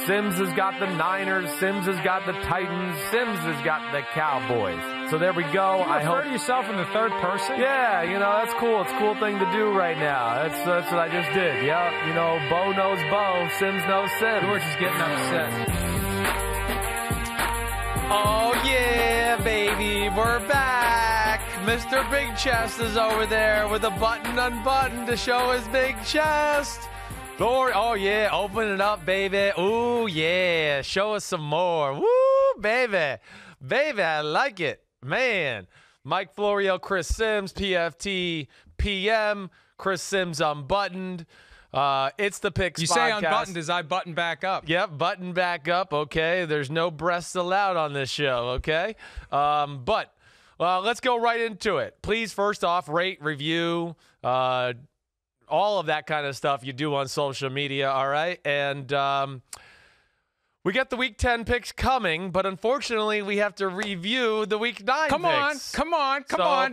Sims has got the Niners. Sims has got the Titans. Sims has got the Cowboys. So there we go. You refer to yourself in the third person? Yeah, that's cool. It's a cool thing to do right now. That's what I just did. Yeah, Bo knows Bo. Sims knows Sims. George is getting upset. Oh, yeah, baby. We're back. Mr. Big Chest is over there with a button unbuttoned to show his big chest. Glory. Oh, yeah. Open it up, baby. Ooh, yeah. Show us some more. Woo, baby. Baby, I like it. Man. Mike Florio, Chris Sims, PFT, PM, Chris Sims Unbuttoned. It's the Picks You podcast. say unbuttoned as I button back up. Yep, button back up, okay? There's no breasts allowed on this show, okay? But let's go right into it. Please, first off, rate, review, all of that kind of stuff you do on social media, all right? And we got the Week 10 picks coming, but unfortunately, we have to review the Week 9 Come picks. Come on.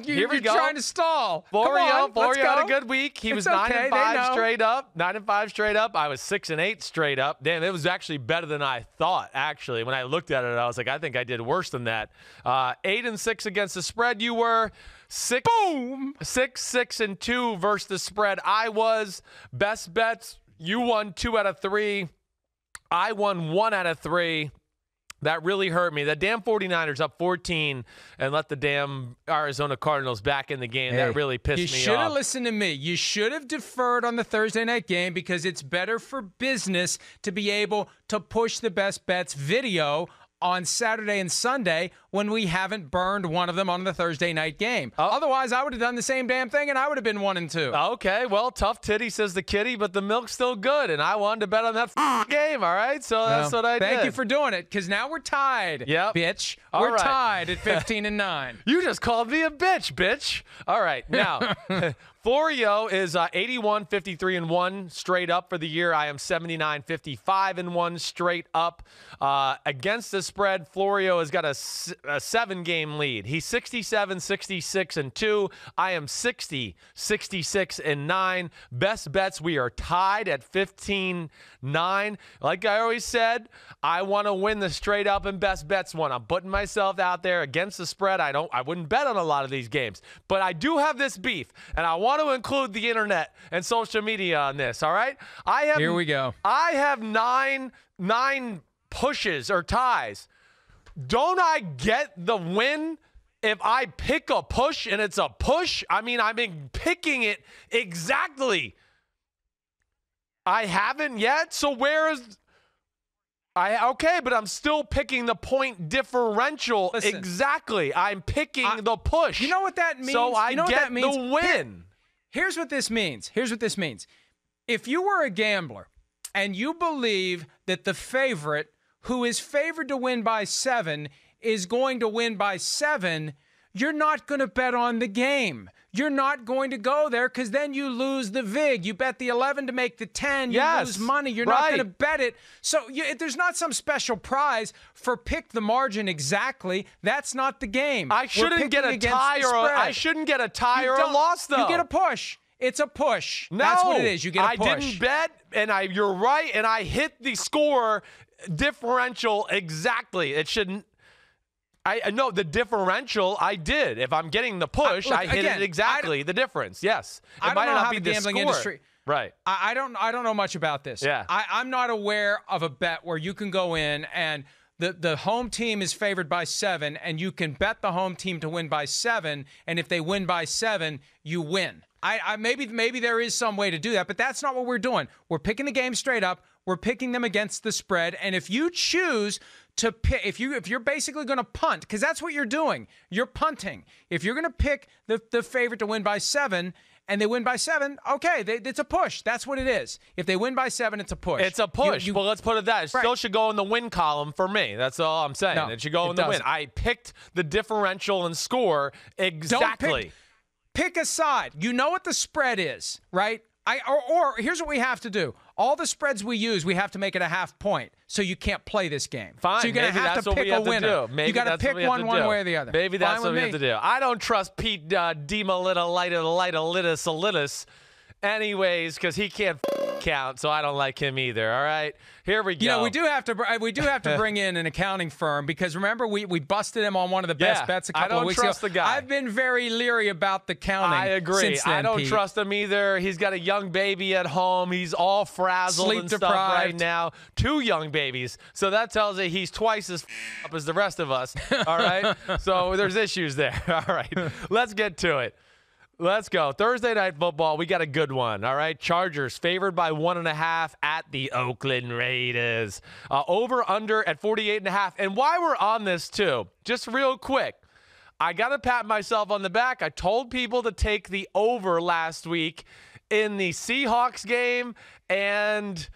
Here we go. You're trying to stall. Florio let's go. had a good week. He was 9-5 straight up. 9-5 straight up. I was 6-8 straight up. Damn, it was actually better than I thought, actually. When I looked at it, I was like, I think I did worse than that. 8-6 against the spread. You were 6-2 versus the spread. I was. Best bets, you won 2 out of 3. I won 1 out of 3. That really hurt me. The damn 49ers up 14 and let the damn Arizona Cardinals back in the game. That really pissed me off. You should have listened to me. You should have deferred on the Thursday night game because it's better for business to be able to push the best bets video on Saturday and Sunday when we haven't burned one of them on the Thursday night game. Otherwise, I would have done the same damn thing, and I would have been 1-2. Okay, well, tough titty, says the kitty, but the milk's still good, and I wanted to bet on that game, all right? So that's what I did. Thank you for doing it, because now we're tied, bitch. We're tied at 15-9. You just called me a bitch. All right, now... Florio is 81-53-1 straight up for the year. I am 79-55-1 straight up. Against the spread, Florio has got a 7-game lead. He's 67-66-2. I am 60-66-9. Best bets, we are tied at 15-9. Like I always said, I want to win the straight up and best bets one. I'm putting myself out there against the spread. I wouldn't bet on a lot of these games, but I do have this beef, and I want to include the internet and social media on this, all right? Here we go. I have nine pushes or ties. Don't I get the win if I pick a push and it's a push? I mean, I've been picking it exactly. I haven't yet, so where is... Okay, but I'm still picking the point differential. Listen, exactly. I'm picking the push. You know what that means? So I get the win. Here's what this means. If you were a gambler and you believe that the favorite who is favored to win by 7 is going to win by 7, you're not going to bet on the game. You're not going to go there because then you lose the VIG. You bet the 11 to make the 10. You lose money. You're not going to bet it. So there's not some special prize for pick the margin exactly. That's not the game. I shouldn't get a tie or a loss, though. You get a push. It's a push. No, that's what it is. You get a push. I didn't bet, and you're right, and I hit the score differential exactly. It shouldn't. I know the differential I did. If I'm getting the push, I hit it exactly. The difference, yes. I don't know how the gambling industry. Right. I don't know much about this. Yeah. I'm not aware of a bet where you can go in and the home team is favored by 7, and you can bet the home team to win by 7, and if they win by 7, you win. Maybe there is some way to do that, but that's not what we're doing. We're picking the game straight up. We're picking them against the spread, and if you choose to pick, if you're basically going to punt, because that's what you're doing, you're punting. If you're going to pick the favorite to win by 7, and they win by 7, okay, it's a push. That's what it is. If they win by 7, it's a push. It's a push. Well, let's put it that. It still should go in the win column for me. That's all I'm saying. No, it should go in the win. I picked the differential and score exactly. Pick a side. You know what the spread is, right? Or here's what we have to do. All the spreads we use, we have to make it a half point, so you can't play this game. Fine. So you're going to have to pick a winner. You got to pick one way or the other. Maybe that's what we have to do. I don't trust Pete Demolita Lighta Lighta Litus Alitus anyways, because he can't count, so I don't like him either. All right, here we go. You know, we do have to bring in an accounting firm because remember we busted him on one of the best bets a couple of weeks ago. I don't trust the guy. I've been very leery about the counting. I agree. Since then, I don't Pete. trust him either. He's got a young baby at home. He's all frazzled Sleep and stuff deprived right now. 2 young babies, so that tells you he's twice as up as the rest of us. All right, so there's issues there. All right, let's get to it. Let's go. Thursday Night Football, we got a good one, all right? Chargers favored by 1.5 at the Oakland Raiders. Over, under at 48.5. And while we're on this, too, just real quick, I got to pat myself on the back. I told people to take the over last week in the Seahawks game and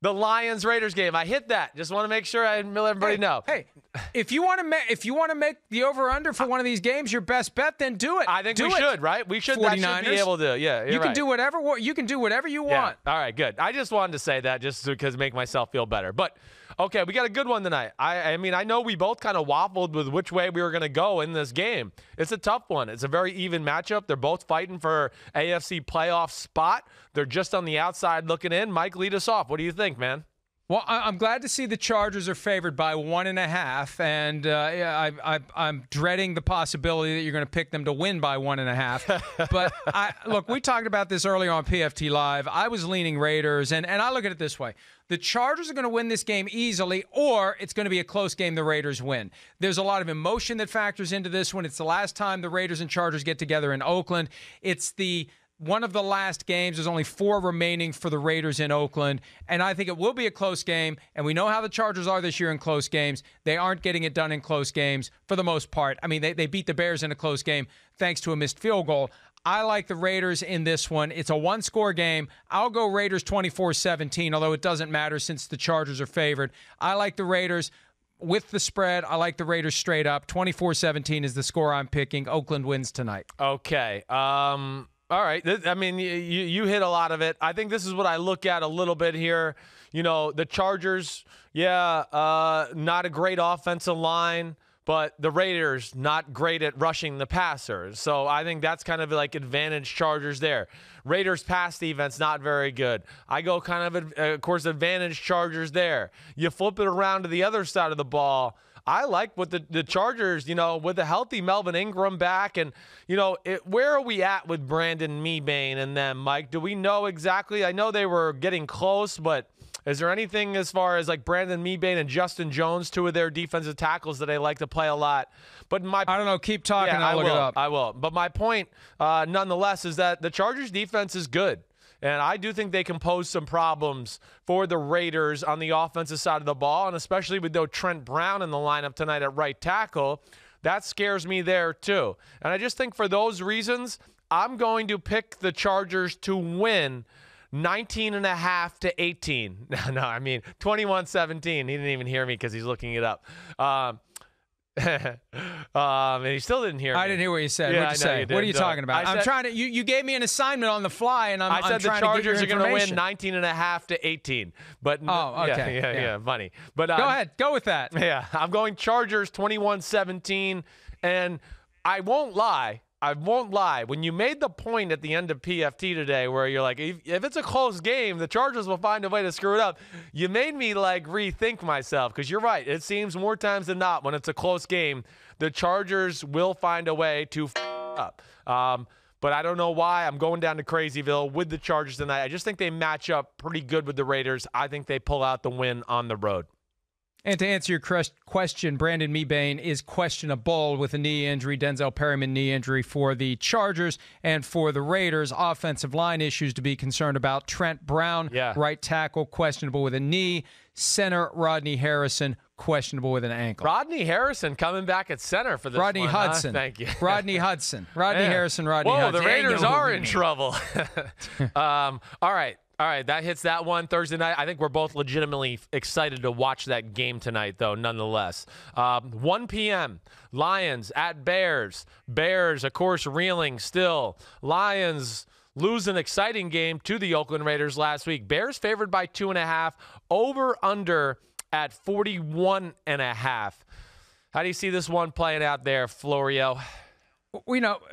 the Lions-Raiders game. I hit that. Just want to make sure I let everybody know. Hey, if you want to make the over/under for one of these games your best bet, then do it. I think we should, right? We should. 49ers. That should be able to. Yeah, you can do whatever. You can do whatever you want. All right, good. I just wanted to say that just because make myself feel better. But okay, we got a good one tonight. I mean, I know we both kind of waffled with which way we were going to go in this game. It's a tough one. It's a very even matchup. They're both fighting for AFC playoff spot. They're just on the outside looking in. Mike, lead us off. What do you think, man? Well, I'm glad to see the Chargers are favored by 1.5, and I'm dreading the possibility that you're going to pick them to win by 1.5. But look, we talked about this earlier on PFT Live. I was leaning Raiders, and I look at it this way. The Chargers are going to win this game easily, or it's going to be a close game the Raiders win. There's a lot of emotion that factors into this one. It's the last time the Raiders and Chargers get together in Oakland. It's one of the last games. There's only 4 remaining for the Raiders in Oakland, and I think it will be a close game, and we know how the Chargers are this year in close games. They aren't getting it done in close games for the most part. I mean, they beat the Bears in a close game thanks to a missed field goal. I like the Raiders in this one. It's a one-score game. I'll go Raiders 24-17, although it doesn't matter since the Chargers are favored. I like the Raiders with the spread. I like the Raiders straight up. 24-17 is the score I'm picking. Oakland wins tonight. Okay. All right. I mean, you hit a lot of it. I think this is what I look at a little bit here. You know, the Chargers, not a great offensive line, but the Raiders not great at rushing the passers. So I think that's kind of like advantage Chargers there. Raiders pass defense not very good. I go kind of course, advantage Chargers there. You flip it around to the other side of the ball. I like what the Chargers, with a healthy Melvin Ingram back. And, where are we at with Brandon Mebane and them, Mike? Do we know exactly? I know they were getting close, but is there anything as far as like Brandon Mebane and Justin Jones, 2 of their defensive tackles that they like to play a lot? But I don't know. Keep talking. Yeah, I'll look it up. I will. But my point, nonetheless, is that the Chargers defense is good. And I do think they can pose some problems for the Raiders on the offensive side of the ball, and especially with Trent Brown in the lineup tonight at right tackle. That scares me there too. And I just think for those reasons, I'm going to pick the Chargers to win 19.5-18. No, I mean 21-17. He didn't even hear me because he's looking it up. And he still didn't hear me. I didn't hear what you said. Yeah, What'd you say? What are you talking about? I'm trying to. You gave me an assignment on the fly, and I'm said trying the Chargers to get your are going to win 19.5-18. But okay. Yeah, funny. But go ahead, go with that. Yeah, I'm going Chargers 21-17, and I won't lie. When you made the point at the end of PFT today where you're like, if it's a close game, the Chargers will find a way to screw it up, you made me rethink myself because you're right. It seems more times than not when it's a close game, the Chargers will find a way to up. But I don't know why. I'm going down to Crazyville with the Chargers tonight. I just think they match up pretty good with the Raiders. I think they pull out the win on the road. And to answer your question, Brandon Mebane is questionable with a knee injury, Denzel Perryman knee injury for the Chargers, and for the Raiders, offensive line issues to be concerned about. Trent Brown, right tackle, questionable with a knee. Center, Rodney Harrison, questionable with an ankle. Rodney Harrison coming back at center for this Rodney one, Hudson. Huh? Thank you. Rodney Hudson. Rodney Harrison, Rodney Hudson. Whoa, the Raiders are in trouble. All right, that hits that one Thursday night. I think we're both legitimately excited to watch that game tonight, though, nonetheless. 1 p.m., Lions at Bears. Bears, of course, reeling still. Lions lose an exciting game to the Oakland Raiders last week. Bears favored by 2.5, over-under at 41.5. How do you see this one playing out there, Florio?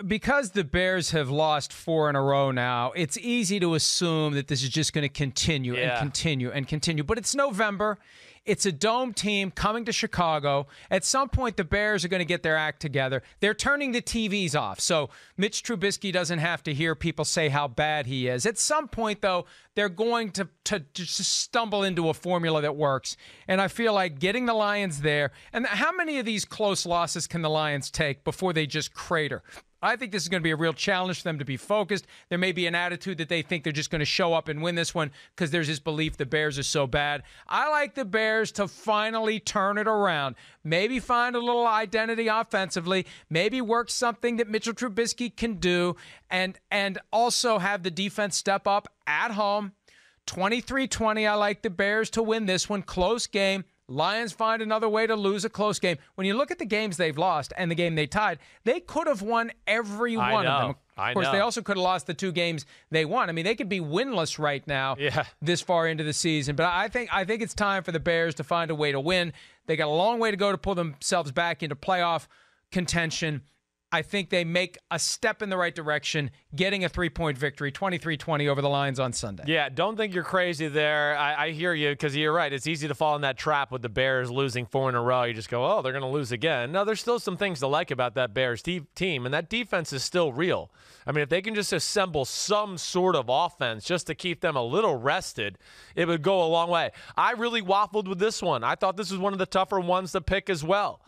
Because the Bears have lost 4 in a row now, it's easy to assume that this is just going to continue and continue and continue. But it's November. It's a dome team coming to Chicago. At some point, the Bears are going to get their act together. They're turning the TVs off, so Mitch Trubisky doesn't have to hear people say how bad he is. At some point, though, they're going to just stumble into a formula that works. And I feel like getting the Lions there, and how many of these close losses can the Lions take before they just crater? I think this is going to be a real challenge for them to be focused. There may be an attitude that they think they're just going to show up and win this one because there's this belief the Bears are so bad. I like the Bears to finally turn it around. Maybe find a little identity offensively. Maybe work something that Mitchell Trubisky can do, and also have the defense step up at home. 23-20, I like the Bears to win this one. Close game. Lions find another way to lose a close game. When you look at the games they've lost and the game they tied, they could have won every one of them. Of course, they also could have lost the 2 games they won. I mean, they could be winless right now this far into the season. But I think it's time for the Bears to find a way to win. They got a long way to go to pull themselves back into playoff contention. I think they make a step in the right direction, getting a 3-point victory, 23-20 over the Lions on Sunday. Yeah, don't think you're crazy there. I hear you, because you're right. It's easy to fall in that trap with the Bears losing 4 in a row. You just go, oh, they're going to lose again. No, there's still some things to like about that Bears team, and that defense is still real. I mean, if they can just assemble some sort of offense just to keep them a little rested, it would go a long way. I really waffled with this one. I thought this was one of the tougher ones to pick as well.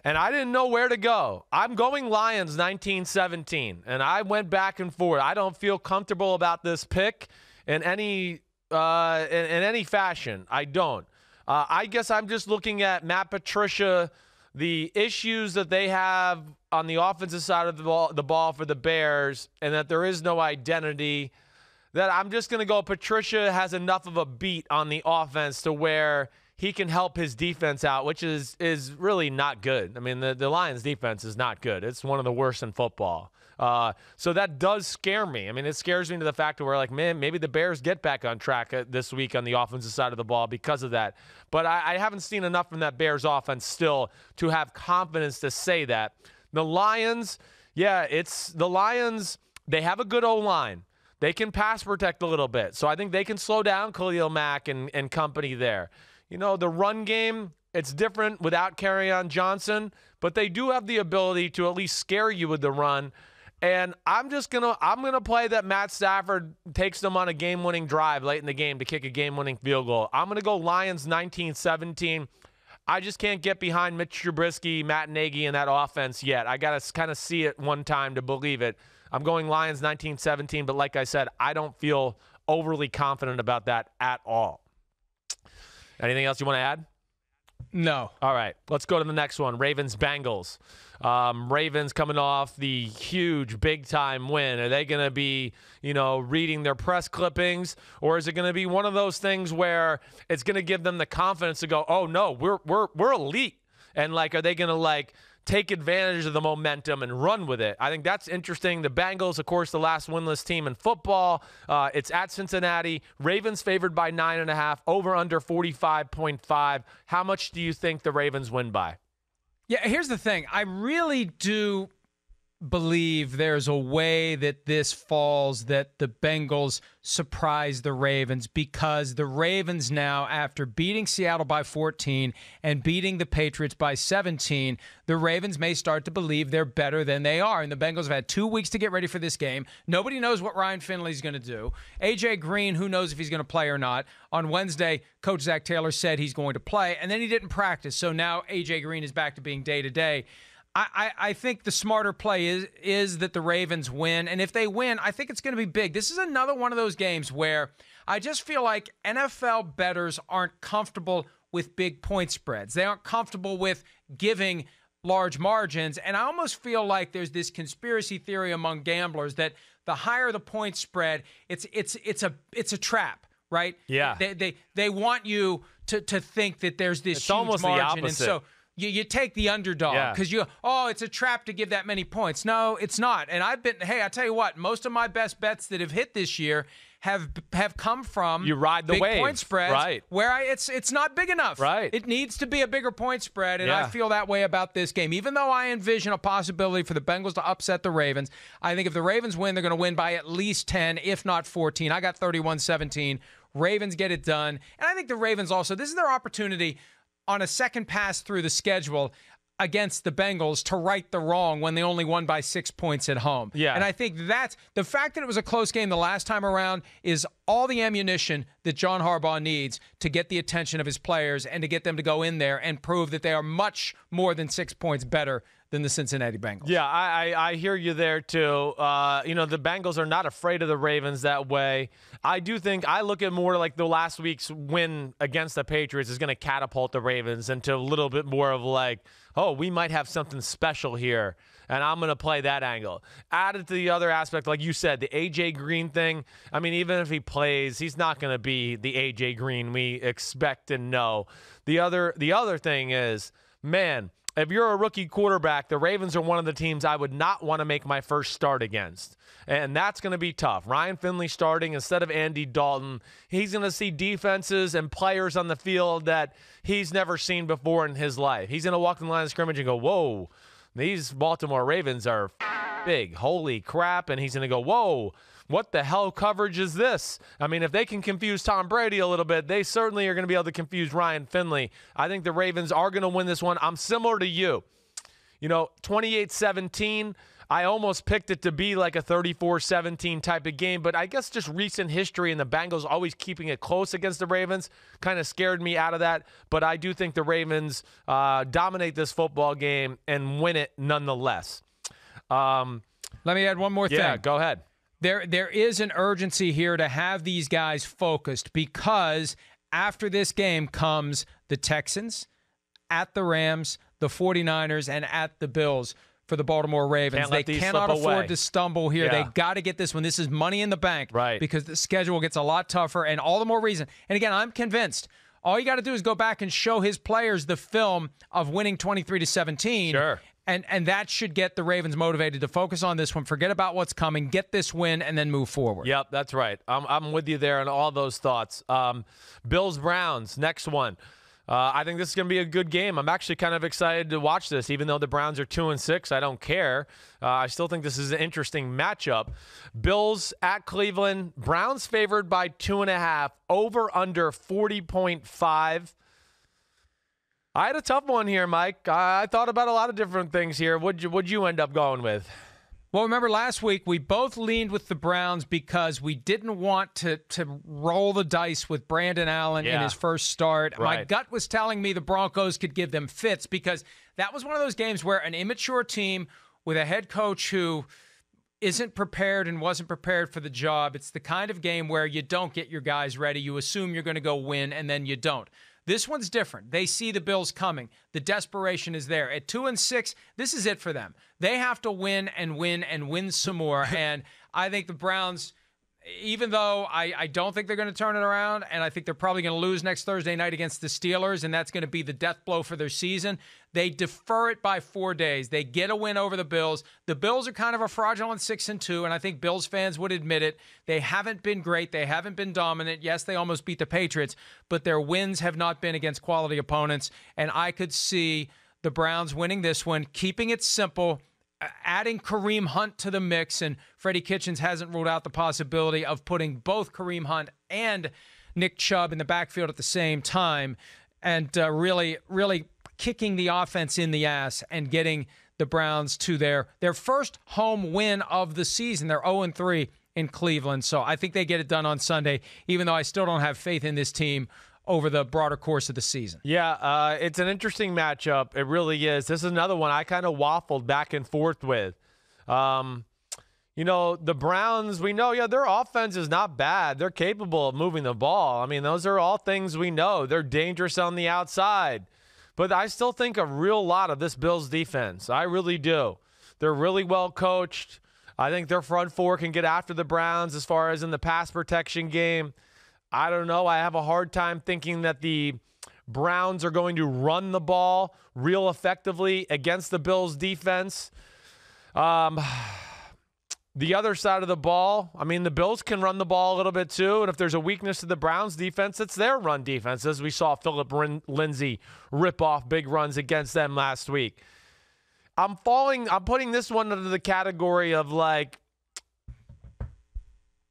And I didn't know where to go. I'm going Lions 19-17, and I went back and forth. I don't feel comfortable about this pick in any fashion. I don't. I guess I'm just looking at Matt Patricia, the issues that they have on the offensive side of the ball for the Bears, and that there is no identity, that I'm just going to go Patricia has enough of a beat on the offense to where he can help his defense out, which is really not good. I mean, the Lions' defense is not good. It's one of the worst in football. So that does scare me. I mean, it scares me to the fact that we're like, man, maybe the Bears get back on track this week on the offensive side of the ball because of that. But I haven't seen enough from that Bears offense still to have confidence to say that. The Lions, it's the Lions. They have a good O-line. They can pass protect a little bit. So I think they can slow down Khalil Mack and company there. You know, the run game, it's different without Kerryon Johnson, but they do have the ability to at least scare you with the run. And I'm gonna play that Matt Stafford takes them on a game-winning drive late in the game to kick a game-winning field goal. I'm gonna go Lions 19-17. I just can't get behind Mitch Trubisky, Matt Nagy, and that offense yet. I gotta kind of see it one time to believe it. I'm going Lions 19-17, but like I said, I don't feel overly confident about that at all. Anything else you want to add? No. All right. Let's go to the next one. Ravens-Bengals. Ravens coming off the huge big-time win. Are they going to be, reading their press clippings? Or is it going to be one of those things where it's going to give them the confidence to go, oh, no, we're elite? And, are they going to, take advantage of the momentum and run with it? I think that's interesting. The Bengals, of course, the last winless team in football. It's at Cincinnati. Ravens favored by 9.5, over under 45.5. How much do you think the Ravens win by? Yeah, here's the thing. I really do believe there's a way that this falls, that the Bengals surprise the Ravens, because the Ravens now, after beating Seattle by 14 and beating the Patriots by 17, the Ravens may start to believe they're better than they are. And the Bengals have had 2 weeks to get ready for this game. Nobody knows what Ryan Finley is going to do. A.J. Green, who knows if he's going to play or not. On Wednesday, Coach Zach Taylor said he's going to play, and then he didn't practice. So now A.J. Green is back to being day-to-day. I think the smarter play is that the Ravens win. And if they win, I think it's going to be big. This is another one of those games where I just feel like NFL bettors aren't comfortable with big point spreads. They aren't comfortable with giving large margins. And I almost feel like there's this conspiracy theory among gamblers that the higher the point spread, it's a trap, right? Yeah. They want you to think that there's this huge almost margin. the opposite. And so you take the underdog because it's a trap to give that many points. No, it's not. And I tell you what, most of my best bets that have hit this year have come from you ride the big wave, point spreads, right? Where it's not big enough. Right. It needs to be a bigger point spread, and Yeah. I feel that way about this game. Even though I envision a possibility for the Bengals to upset the Ravens, I think if the Ravens win, they're going to win by at least 10, if not 14. I got 31-17. Ravens get it done. And I think the Ravens also, this is their opportunity on a second pass through the schedule against the Bengals to right the wrong when they only won by 6 points at home. Yeah. And I think that's the fact that it was a close game the last time around is all the ammunition that John Harbaugh needs to get the attention of his players and to get them to go in there and prove that they are much more than 6 points better than the Cincinnati Bengals. Yeah, I hear you there, too. The Bengals are not afraid of the Ravens that way. I do think I look at more like the last week's win against the Patriots is going to catapult the Ravens into a little bit more of like, oh, we might have something special here, and I'm going to play that angle. Added to the other aspect, like you said, the A.J. Green thing. I mean, even if he plays, he's not going to be the A.J. Green we expect and know. The other thing is, man, if you're a rookie quarterback, the Ravens are one of the teams I would not want to make my first start against. And that's going to be tough. Ryan Finley starting instead of Andy Dalton. He's going to see defenses and players on the field that he's never seen before in his life. He's going to walk in the line of scrimmage and go, whoa, these Baltimore Ravens are big. Holy crap. And he's going to go, whoa, what the hell coverage is this? I mean, if they can confuse Tom Brady a little bit, they certainly are going to be able to confuse Ryan Finley. I think the Ravens are going to win this one. I'm similar to you. 28-17, I almost picked it to be like a 34-17 type of game, but I guess just recent history and the Bengals always keeping it close against the Ravens kind of scared me out of that. But I do think the Ravens dominate this football game and win it nonetheless. Let me add one more thing. Yeah, go ahead. There is an urgency here to have these guys focused because after this game comes the Texans, at the Rams, the 49ers, and at the Bills for the Baltimore Ravens. They cannot afford to stumble here. Yeah. They got to get this one. This is money in the bank, right? Because the schedule gets a lot tougher, and all the more reason. And again, I'm convinced all you got to do is go back and show his players the film of winning 23-17. Sure. And that should get the Ravens motivated to focus on this one, forget about what's coming, get this win, and then move forward. Yep, that's right. I'm with you there on all those thoughts. Bills-Browns, next one. I think this is going to be a good game. I'm actually kind of excited to watch this, even though the Browns are 2-6. I don't care. I still think this is an interesting matchup. Bills at Cleveland. Browns favored by 2.5. Over under 40.5. I had a tough one here, Mike. I thought about a lot of different things here. What'd you end up going with? Well, remember last week we both leaned with the Browns because we didn't want to roll the dice with Brandon Allen in his first start. Right. My gut was telling me the Broncos could give them fits because that was one of those games where an immature team with a head coach who isn't prepared and wasn't prepared for the job. It's the kind of game where you don't get your guys ready. You assume you're going to go win, and then you don't. This one's different. They see the Bills coming. The desperation is there. At 2-6, this is it for them. They have to win and win and win some more. And I think the Browns, even though I don't think they're going to turn it around, and I think they're probably going to lose next Thursday night against the Steelers, and that's going to be the death blow for their season, they defer it by 4 days. They get a win over the Bills. The Bills are kind of a fraudulent 6-2, and I think Bills fans would admit it. They haven't been great. They haven't been dominant. Yes, they almost beat the Patriots, but their wins have not been against quality opponents, and I could see the Browns winning this one, keeping it simple, adding Kareem Hunt to the mix, and Freddie Kitchens hasn't ruled out the possibility of putting both Kareem Hunt and Nick Chubb in the backfield at the same time, and really kicking the offense in the ass and getting the Browns to their first home win of the season. They're 0-3 in Cleveland, so I think they get it done on Sunday, even though I still don't have faith in this team over the broader course of the season. Yeah, it's an interesting matchup. It really is. This is another one I kind of waffled back and forth with. The Browns, we know, their offense is not bad. They're capable of moving the ball. I mean, those are all things we know. They're dangerous on the outside. But I still think a real lot of this Bills defense. I really do. They're really well coached. I think their front four can get after the Browns as far as in the pass protection game. I don't know. I have a hard time thinking that the Browns are going to run the ball real effectively against the Bills defense. the other side of the ball, I mean, the Bills can run the ball a little bit too, and if there's a weakness to the Browns defense, it's their run defense, as we saw Philip Lindsay rip off big runs against them last week. I'm putting this one under the category of, like,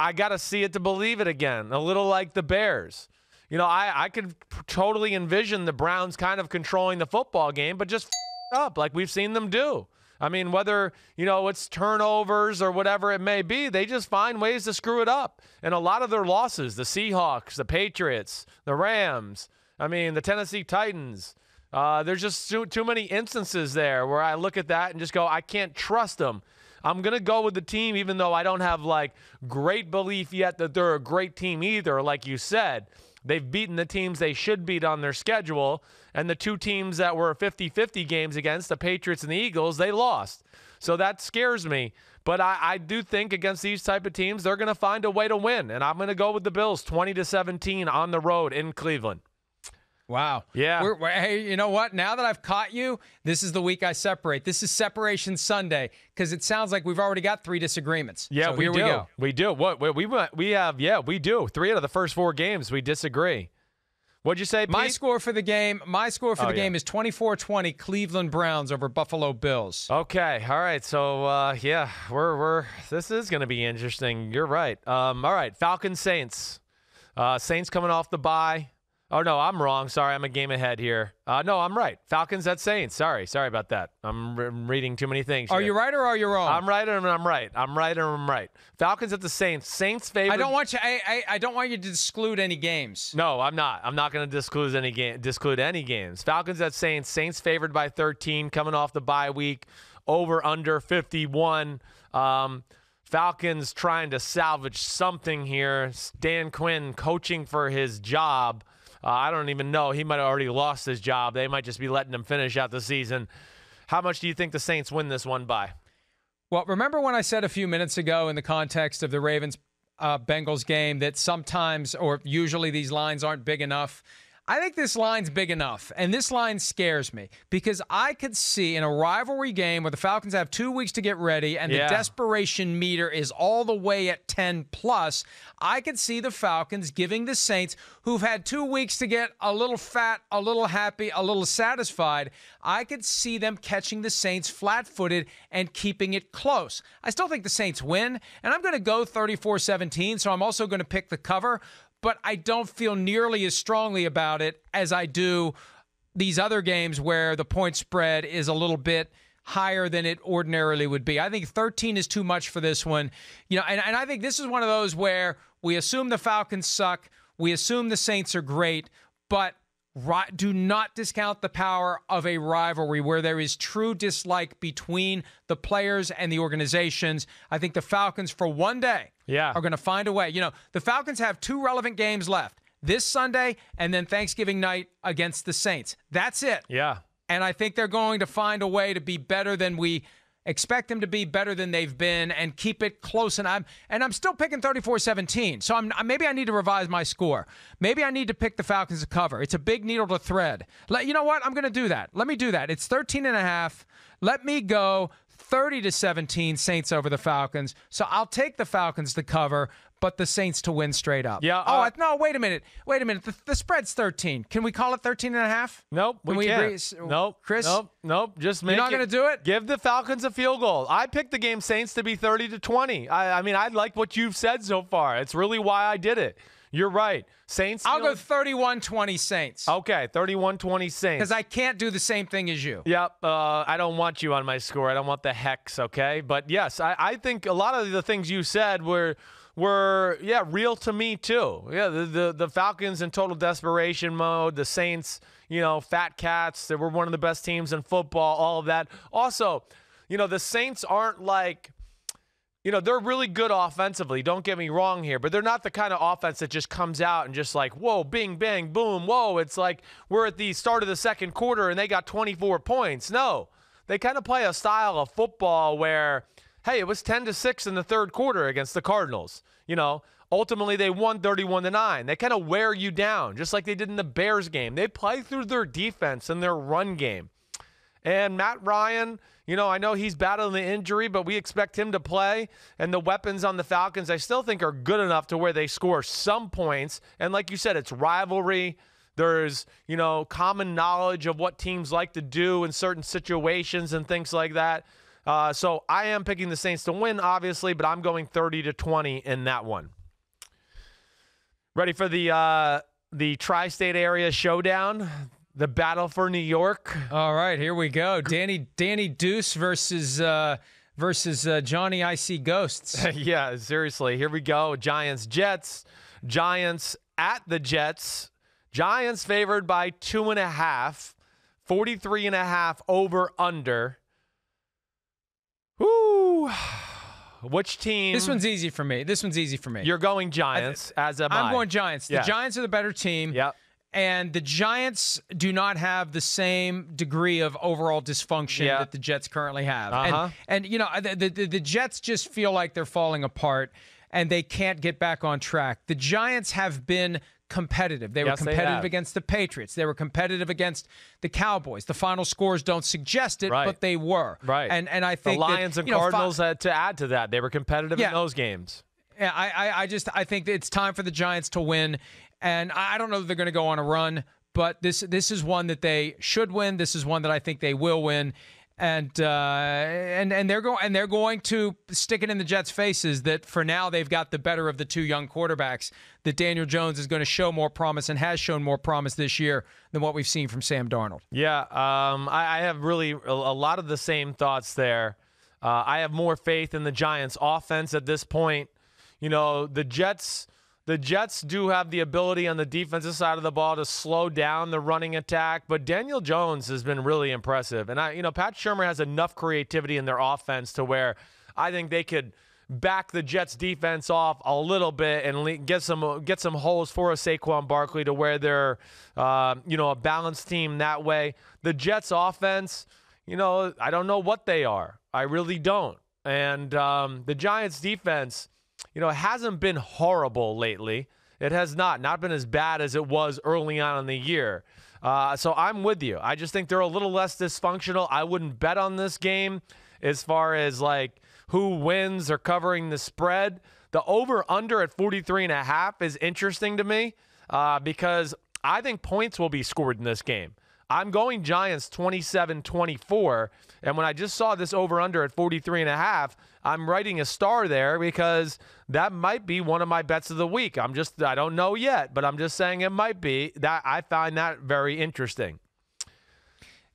I got to see it to believe it again, a little like the Bears. You know, I could totally envision the Browns kind of controlling the football game, but just up like we've seen them do. I mean, whether, it's turnovers or whatever it may be, they just find ways to screw it up. And a lot of their losses, the Seahawks, the Patriots, the Rams, the Tennessee Titans, there's just too many instances there where I look at that and just go, I can't trust them. I'm going to go with the team, even though I don't have, like, great belief yet that they're a great team either, like you said. They've beaten the teams they should beat on their schedule, and the two teams that were 50-50 games against, the Patriots and the Eagles, they lost. So that scares me. But I do think against these type of teams, they're going to find a way to win, and I'm going to go with the Bills 20-17 on the road in Cleveland. Wow. Yeah. Hey, you know what? Now that I've caught you, this is the week I separate. This is Separation Sunday, because it sounds like we've already got 3 disagreements. Yeah, so we here do. We go. We do. We do. 3 out of the first 4 games we disagree. What'd you say, Pete? My score for the game is 24-20 Cleveland Browns over Buffalo Bills. Okay. All right. So, this is going to be interesting. You're right. All right. Falcons Saints. Saints coming off the bye. Oh, no, I'm wrong. Sorry, I'm a game ahead here. No, I'm right. Falcons at Saints. Sorry about that. I'm reading too many things here. Are you right or are you wrong? I'm right and I'm right. I'm right and I'm right. Falcons at the Saints. Saints favored. I don't want you to exclude any games. No, I'm not. I'm not going to disclude any games. Falcons at Saints. Saints favored by 13 coming off the bye week. Over under 51. Falcons trying to salvage something here. Dan Quinn coaching for his job. I don't even know. He might have already lost his job. They might just be letting him finish out the season. How much do you think the Saints win this one by? Well, remember when I said a few minutes ago in the context of the Ravens-Bengals game that sometimes or usually these lines aren't big enough? I think this line's big enough, and this line scares me because I could see in a rivalry game where the Falcons have 2 weeks to get ready and the desperation meter is all the way at 10+, I could see the Falcons giving the Saints, who've had 2 weeks to get a little fat, a little happy, a little satisfied, I could see them catching the Saints flat-footed and keeping it close. I still think the Saints win, and I'm going to go 34-17, so I'm also going to pick the cover, but I don't feel nearly as strongly about it as I do these other games where the point spread is a little bit higher than it ordinarily would be. I think 13 is too much for this one. And I think this is one of those where we assume the Falcons suck, we assume the Saints are great, but do not discount the power of a rivalry where there is true dislike between the players and the organizations. I think the Falcons, for one day, are going to find a way. The Falcons have 2 relevant games left, this Sunday and then Thanksgiving night against the Saints. That's it. Yeah. And I think they're going to find a way to be better than we expect them to be, better than they've been, and keep it close. And I'm still picking 34-17. So maybe I need to revise my score. Maybe I need to pick the Falcons to cover. It's a big needle to thread. You know what? I'm going to do that. Let me do that. It's 13.5. Let me go 30-17 Saints over the Falcons. So I'll take the Falcons to cover, but the Saints to win straight up. Yeah. No, wait a minute. The spread's 13. Can we call it 13.5? Nope. We can't. agree? Nope. Chris? Nope. Just make You're not going to do it? Give the Falcons a field goal. I picked the game Saints to be 30-20. I like what you've said so far. It's really why I did it. You're right. Saints. I'll go 31-20 Saints. Okay, 31-20 Saints. Because I can't do the same thing as you. Yep. I don't want you on my score. I don't want the hex, okay? But, yes, I think a lot of the things you said were real to me too. Yeah, the Falcons in total desperation mode, the Saints, fat cats, they were one of the best teams in football, all of that. Also, the Saints aren't like, they're really good offensively, don't get me wrong here, but they're not the kind of offense that just comes out and just like, whoa, bing, bang, boom, whoa. It's like we're at the start of the second quarter and they got 24 points. No, they kind of play a style of football where, hey, it was 10-6 in the third quarter against the Cardinals. Ultimately they won 31-9. They kind of wear you down, just like they did in the Bears game. They play through their defense and their run game. And Matt Ryan, I know he's battling the injury, but we expect him to play. And the weapons on the Falcons, I still think are good enough to where they score some points. And like you said, it's rivalry. There's, common knowledge of what teams like to do in certain situations and things like that. So I am picking the Saints to win, obviously, but I'm going 30-20 in that one. Ready for the tri-state area showdown? The battle for New York. All right, here we go. Danny Deuce versus Johnny I See Ghosts. Yeah, seriously. Here we go. Giants. Giants at the Jets. Giants favored by 2.5. 43.5 over under. Woo. Which team? This one's easy for me. You're going Giants, as am I. I'm going Giants. Yeah. The Giants are the better team. Yep. And the Giants do not have the same degree of overall dysfunction that the Jets currently have. Uh-huh. And the Jets just feel like they're falling apart and they can't get back on track. The Giants have been competitive. They were competitive against the Patriots. They were competitive against the Cowboys. The final scores don't suggest it, but they were. Right. And I think the Lions and Cardinals had to add to that. They were competitive in those games. Yeah, I think that it's time for the Giants to win. And I don't know that they're going to go on a run, but this is one that they should win. This is one that I think they will win, and they're going to stick it in the Jets' faces that for now they've got the better of the two young quarterbacks. That Daniel Jones is going to show more promise and has shown more promise this year than what we've seen from Sam Darnold. Yeah, I have really a lot of the same thoughts there. I have more faith in the Giants' offense at this point. The Jets do have the ability on the defensive side of the ball to slow down the running attack, but Daniel Jones has been really impressive. And Pat Shurmur has enough creativity in their offense to where I think they could back the Jets defense off a little bit and get some holes for a Saquon Barkley to where they're a balanced team that way. The Jets offense, I don't know what they are. I really don't. And the Giants defense, it hasn't been horrible lately. It has not been as bad as it was early on in the year. So I'm with you. I just think they're a little less dysfunctional. I wouldn't bet on this game as far as like who wins or covering the spread. The over-under at 43.5 is interesting to me because I think points will be scored in this game. I'm going Giants 27-24, and when I just saw this over-under at 43.5, I'm writing a star there because that might be one of my bets of the week. I don't know yet, but I'm just saying it might be. That I find that very interesting.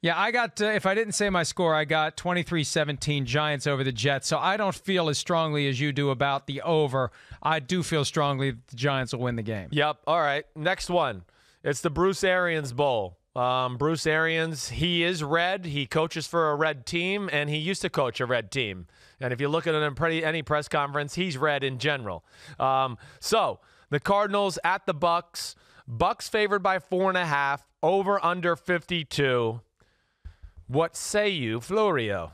Yeah, I got, if I didn't say my score, I got 23-17 Giants over the Jets, so I don't feel as strongly as you do about the over. I do feel strongly that the Giants will win the game. Yep. All right, next one. It's the Bruce Arians Bowl. Bruce Arians, he is red. He coaches for a red team, and he used to coach a red team. And if you look at it in any press conference, he's red in general. So the Cardinals at the Bucks. Bucks favored by 4.5, over under 52. What say you, Florio?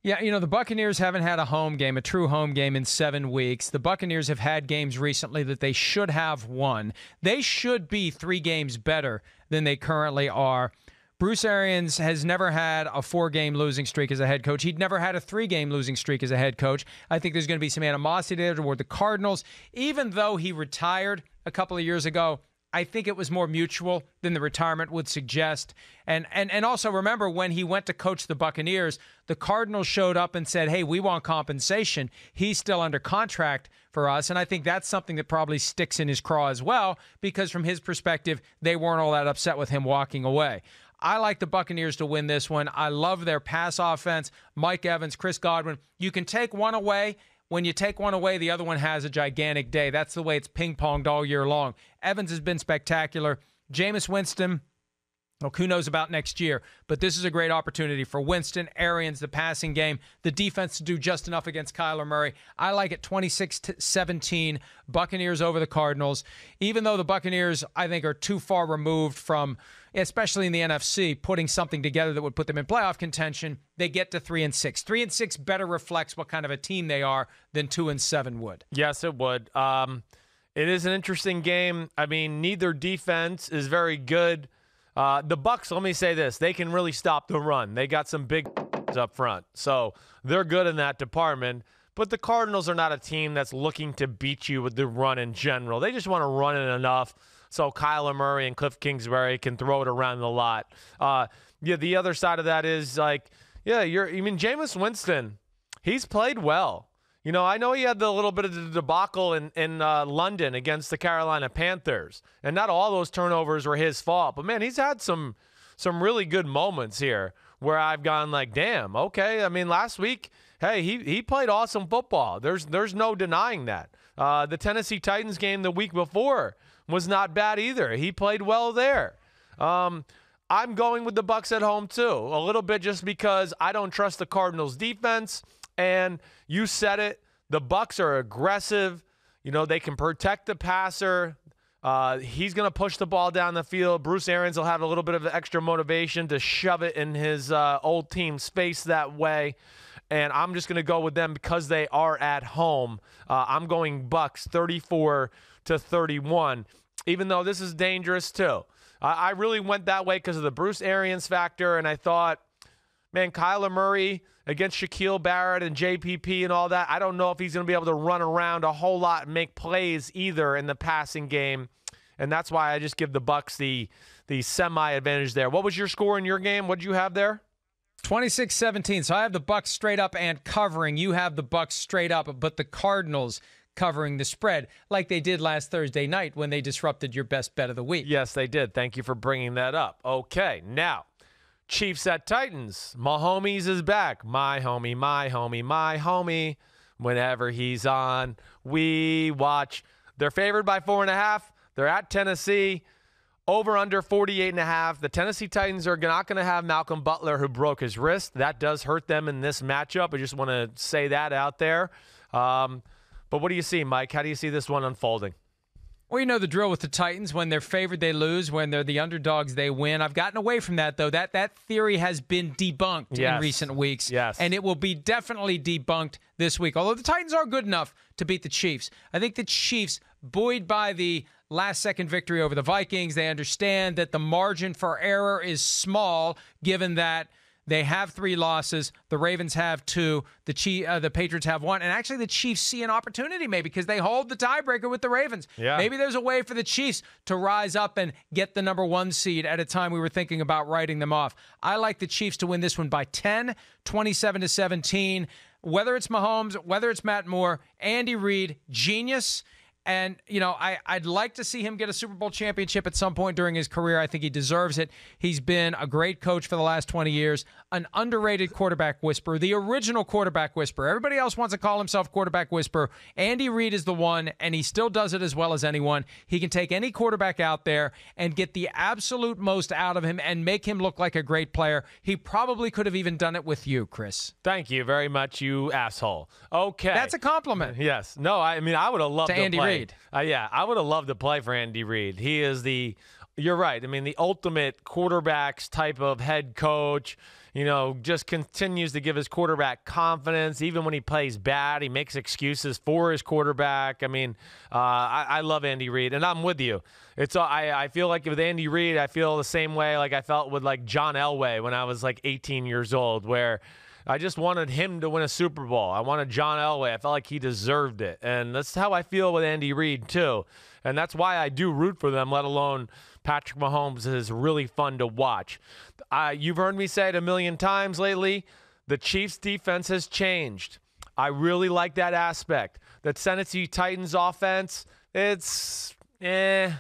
Yeah, the Buccaneers haven't had a true home game in 7 weeks. The Buccaneers have had games recently that they should have won. They should be 3 games better than they currently are. Bruce Arians has never had a 4-game losing streak as a head coach. He'd never had a 3-game losing streak as a head coach. I think there's going to be some animosity there toward the Cardinals. Even though he retired a couple of years ago, I think it was more mutual than the retirement would suggest. And also remember when he went to coach the Buccaneers, the Cardinals showed up and said, hey, we want compensation. He's still under contract for us. And I think that's something that probably sticks in his craw as well, because from his perspective, they weren't all that upset with him walking away. I like the Buccaneers to win this one. I love their pass offense. Mike Evans, Chris Godwin. You can take one away. When you take one away, the other one has a gigantic day. That's the way it's ping-ponged all year long. Evans has been spectacular. Jameis Winston, look, who knows about next year, but this is a great opportunity for Winston, Arians, the passing game, the defense to do just enough against Kyler Murray. I like it 26-17, Buccaneers over the Cardinals. Even though the Buccaneers, I think, are too far removed from, especially in the NFC, putting something together that would put them in playoff contention, they get to 3-6. 3-6 better reflects what kind of a team they are than 2-7 would. Yes, it would. It is an interesting game. I mean, neither defense is very good. The Bucs, let me say this, they can really stop the run. They got some big up front, so they're good in that department. But the Cardinals are not a team that's looking to beat you with the run in general. They just want to run it enough so Kyler Murray and Cliff Kingsbury can throw it around the lot. The other side of that is Jameis Winston, he's played well. I know he had the little bit of the debacle in London against the Carolina Panthers, and not all those turnovers were his fault. But, man, he's had some really good moments here where I've gone like, damn, okay. I mean, last week, hey, he played awesome football. There's no denying that. The Tennessee Titans game the week before was not bad either. He played well there. I'm going with the Bucs at home too, a little bit just because I don't trust the Cardinals defense. And you said it, the Bucs are aggressive. They can protect the passer. He's going to push the ball down the field. Bruce Arians will have a little bit of extra motivation to shove it in his old team's face that way. And I'm just going to go with them because they are at home. I'm going Bucs 34-31, even though this is dangerous too. I really went that way because of the Bruce Arians factor, and I thought, man, Kyler Murray against Shaquille Barrett and JPP and all that, I don't know if he's going to be able to run around a whole lot and make plays either in the passing game, and that's why I just give the Bucs the semi-advantage there. What was your score in your game? What did you have there? 26-17. So I have the Bucs straight up and covering. You have the Bucs straight up, but the Cardinals covering the spread like they did last Thursday night when they disrupted your best bet of the week. Yes, they did. Thank you for bringing that up. Okay, now, Chiefs at Titans. Mahomes is back. My homie, my homie, my homie. Whenever he's on, we watch. They're favored by 4.5. They're at Tennessee. Over under 48.5. The Tennessee Titans are not going to have Malcolm Butler, who broke his wrist. That does hurt them in this matchup. I just want to say that out there. But what do you see, Mike? How do you see this one unfolding? Well, you know the drill with the Titans. When they're favored, they lose. When they're the underdogs, they win. I've gotten away from that, though. That theory has been debunked in recent weeks. Yes. And it will be definitely debunked this week. Although the Titans are good enough to beat the Chiefs. I think the Chiefs, buoyed by the last-second victory over the Vikings, they understand that the margin for error is small, given that they have 3 losses. The Ravens have 2. The Patriots have 1. And actually, the Chiefs see an opportunity maybe because they hold the tiebreaker with the Ravens. Yeah. Maybe there's a way for the Chiefs to rise up and get the number 1 seed at a time we were thinking about writing them off. I like the Chiefs to win this one by 10, 27-17. Whether it's Mahomes, whether it's Matt Moore, Andy Reid, genius. And, I'd like to see him get a Super Bowl championship at some point during his career. I think he deserves it. He's been a great coach for the last 20 years, an underrated quarterback whisperer, the original quarterback whisperer. Everybody else wants to call himself quarterback whisperer. Andy Reid is the one, and he still does it as well as anyone. He can take any quarterback out there and get the absolute most out of him and make him look like a great player. He probably could have even done it with you, Chris. Thank you very much, you asshole. Okay. That's a compliment. Yes. No, I would have loved to Andy play. Reid. I would have loved to play for Andy Reid. He is you're right. The ultimate quarterbacks type of head coach. Just continues to give his quarterback confidence. Even when he plays bad, he makes excuses for his quarterback. I love Andy Reid, and I'm with you. I feel like with Andy Reid, I feel the same way like I felt with like John Elway when I was like 18 years old, where I just wanted him to win a Super Bowl. I wanted John Elway. I felt like he deserved it. And that's how I feel with Andy Reid, too. And that's why I do root for them, let alone Patrick Mahomes is really fun to watch. You've heard me say it a million times lately. The Chiefs' defense has changed. I really like that aspect. The Tennessee Titans offense, it's I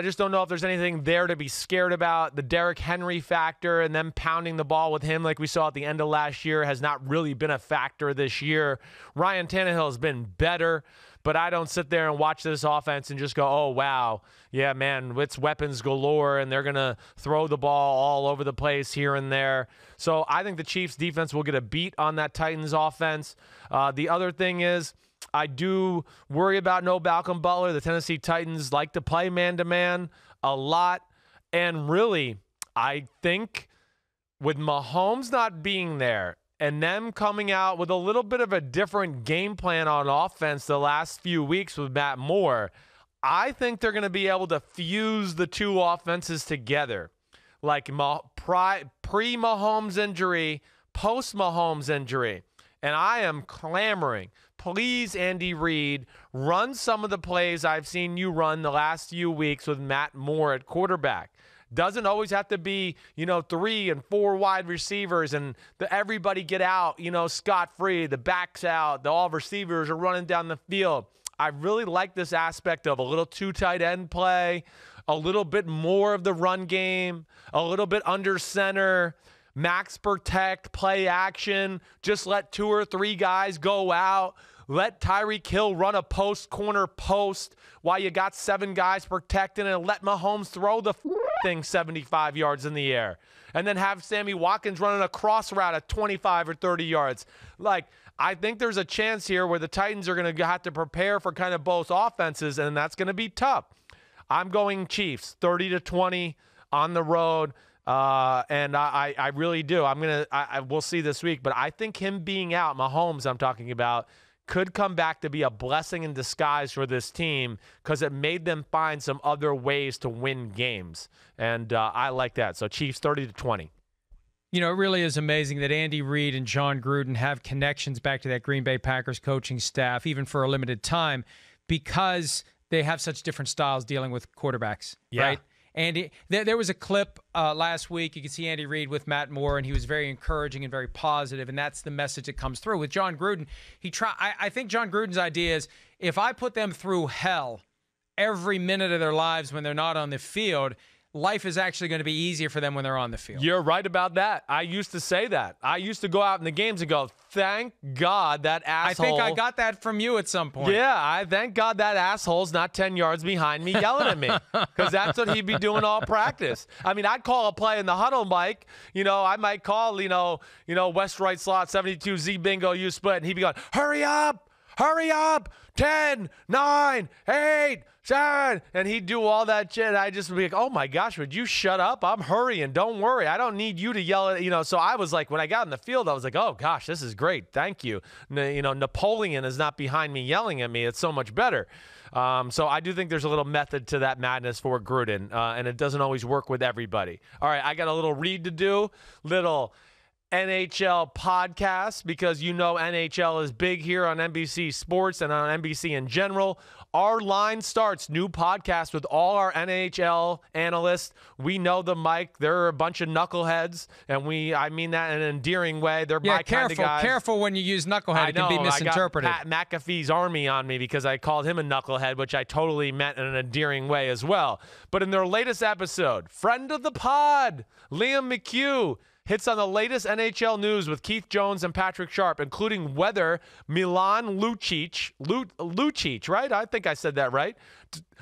just don't know if there's anything there to be scared about. The Derrick Henry factor and them pounding the ball with him like we saw at the end of last year has not really been a factor this year. Ryan Tannehill has been better, but I don't sit there and watch this offense and just go, oh, wow, yeah, man, it's weapons galore, and they're going to throw the ball all over the place here and there. So I think the Chiefs' defense will get a beat on that Titans offense. The other thing is, I do worry about no Malcolm Butler. The Tennessee Titans like to play man-to-man a lot. And really, I think with Mahomes not being there and them coming out with a little bit of a different game plan on offense the last few weeks with Matt Moore, I think they're going to be able to fuse the two offenses together, like pre-Mahomes injury, post-Mahomes injury. And I am clamoring, please, Andy Reid, run some of the plays I've seen you run the last few weeks with Matt Moore at quarterback. Doesn't always have to be, 3 and 4 wide receivers and everybody get out, scot-free, the backs out, all receivers are running down the field. I really like this aspect of a little two tight end play, a little bit more of the run game, a little bit under center, max protect, play action, just let 2 or 3 guys go out. Let Tyreek Hill run a corner post while you got 7 guys protecting, and let Mahomes throw the thing 75 yards in the air. And then have Sammy Watkins running a cross route at 25 or 30 yards. I think there's a chance here where the Titans are going to have to prepare for kind of both offenses, and that's going to be tough. I'm going Chiefs, 30-20 on the road. And I really do. We'll see this week, but I think him being out, Mahomes I'm talking about, could come back to be a blessing in disguise for this team because it made them find some other ways to win games. And I like that. So Chiefs 30-20. It really is amazing that Andy Reid and John Gruden have connections back to that Green Bay Packers coaching staff, even for a limited time, because they have such different styles dealing with quarterbacks, right? Andy, there was a clip last week. You could see Andy Reid with Matt Moore, and he was very encouraging and very positive, and that's the message that comes through. With John Gruden, I think John Gruden's idea is, if I put them through hell every minute of their lives when they're not on the field, life is actually going to be easier for them when they're on the field. You're right about that. I used to say that. I used to go out in the games and go, thank God that asshole. I think I got that from you at some point. Yeah, thank God that asshole's not 10 yards behind me yelling at me, because that's what he'd be doing all practice. I mean, I'd call a play in the huddle, Mike. I might call, West right slot, 72 Z bingo, you split, and he'd be going, hurry up, 10, 9, 8, 7, and he'd do all that shit. I just would be like, oh my gosh, would you shut up? I'm hurrying. Don't worry. I don't need you to yell at, So I was like, when I got in the field, I was like, oh gosh, this is great. Thank you. Napoleon is not behind me yelling at me. It's so much better. So I do think there's a little method to that madness for Gruden, and it doesn't always work with everybody. All right, I got a little read to do, little NHL podcast, because NHL is big here on NBC Sports and on NBC in general. Our Line Starts, new podcast with all our NHL analysts. We know them, Mike. They're a bunch of knuckleheads, and I mean that in an endearing way. They're my kind of guys. Careful when you use knucklehead. It can be misinterpreted. I got Pat McAfee's army on me because I called him a knucklehead, which I totally meant in an endearing way as well. But in their latest episode, friend of the pod, Liam McHugh, hits on the latest NHL news with Keith Jones and Patrick Sharp, including whether Milan Lucic, right? I think I said that right,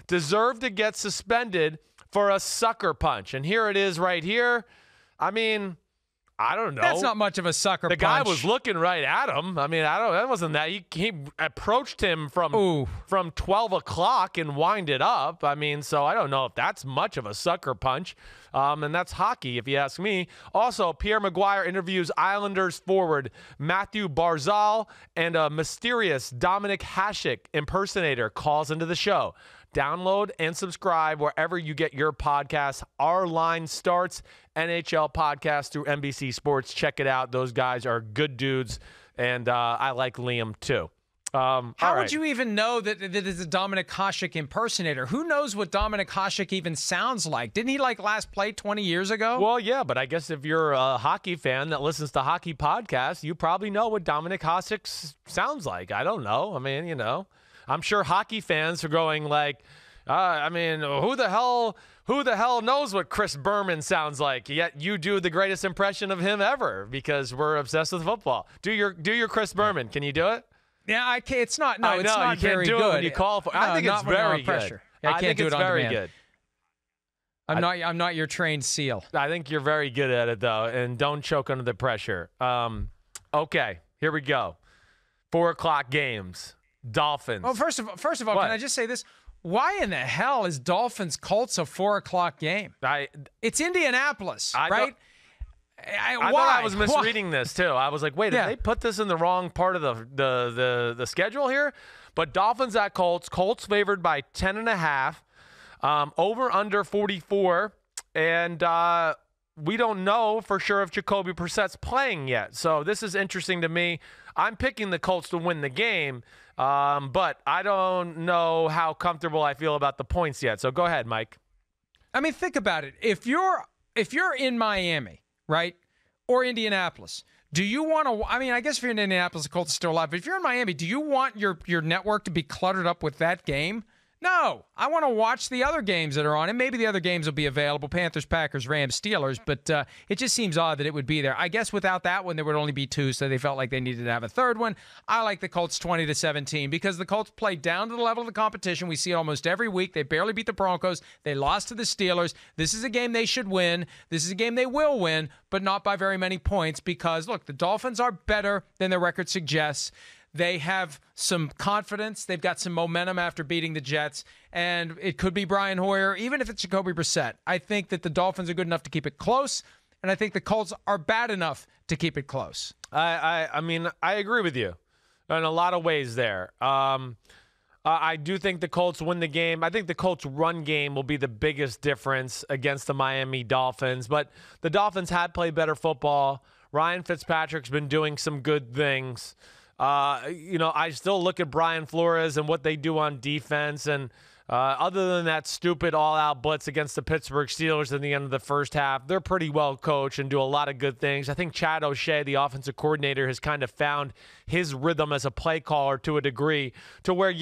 deserved to get suspended for a sucker punch. And here it is right here. I mean, I don't know. That's not much of a sucker punch. The guy was looking right at him. I mean, that wasn't that. He approached him from 12 o'clock and winded up. I mean, so I don't know if that's much of a sucker punch. And that's hockey, if you ask me. Also, Pierre Maguire interviews Islanders forward Matthew Barzal, and a mysterious Dominic Hasek impersonator calls into the show. Download and subscribe wherever you get your podcasts. Our Line Starts, NHL podcast through NBC Sports. Check it out. Those guys are good dudes, and I like Liam too. How would you even know that it's a Dominic Hasek impersonator? Who knows what Dominic Hasek even sounds like? Didn't he last play 20 years ago? Well, yeah, but I guess if you're a hockey fan that listens to hockey podcasts, you probably know what Dominic Hasek sounds like. I don't know. I mean, I'm sure hockey fans are going like, who the hell knows what Chris Berman sounds like? Yet you do the greatest impression of him ever because we're obsessed with football. Do your Chris Berman. Can you do it? Yeah, I can't. It's not. No, it's not you very can't do good. it when you call for. I think it's very good. Yeah, I think it's very good. I'm not your trained SEAL. I think you're very good at it though, and don't choke under the pressure. Okay, here we go. 4 o'clock games. Dolphins. Oh, first of all, what? Can I just say this? Why in the hell is Dolphins Colts a 4 o'clock game? It's Indianapolis, right? I thought I was misreading this too. I was like, wait, did they put this in the wrong part of the schedule here? But Dolphins at Colts. Colts favored by 10.5. Over under 44. And we don't know for sure if Jacoby Brissett's playing yet. So this is interesting to me. I'm picking the Colts to win the game, but I don't know how comfortable I feel about the points yet. So go ahead, Mike. I mean, think about it. If you're in Miami, right, or Indianapolis, do you want to? I mean, I guess if you're in Indianapolis, the Colts are still alive. But if you're in Miami, do you want your network to be cluttered up with that game? No, I want to watch the other games that are on, and maybe the other games will be available, Panthers, Packers, Rams, Steelers, but it just seems odd that it would be there. I guess without that one, there would only be two, so they felt like they needed to have a third one. I like the Colts 20-17 because the Colts play down to the level of the competition. We see it almost every week. They barely beat the Broncos. They lost to the Steelers. This is a game they should win. This is a game they will win, but not by very many points because, look, the Dolphins are better than their record suggests. They have some confidence. They've got some momentum after beating the Jets, and it could be Brian Hoyer, even if it's Jacoby Brissett. I think that the Dolphins are good enough to keep it close, and I think the Colts are bad enough to keep it close. I mean, I agree with you in a lot of ways there. I do think the Colts win the game. I think the Colts' run game will be the biggest difference against the Miami Dolphins, but the Dolphins had played better football. Ryan Fitzpatrick's been doing some good things. I still look at Brian Flores and what they do on defense. And other than that stupid all-out blitz against the Pittsburgh Steelers in the end of the first half, they're pretty well coached and do a lot of good things. I think Chad O'Shea, the offensive coordinator, has kind of found his rhythm as a play caller to a degree to where,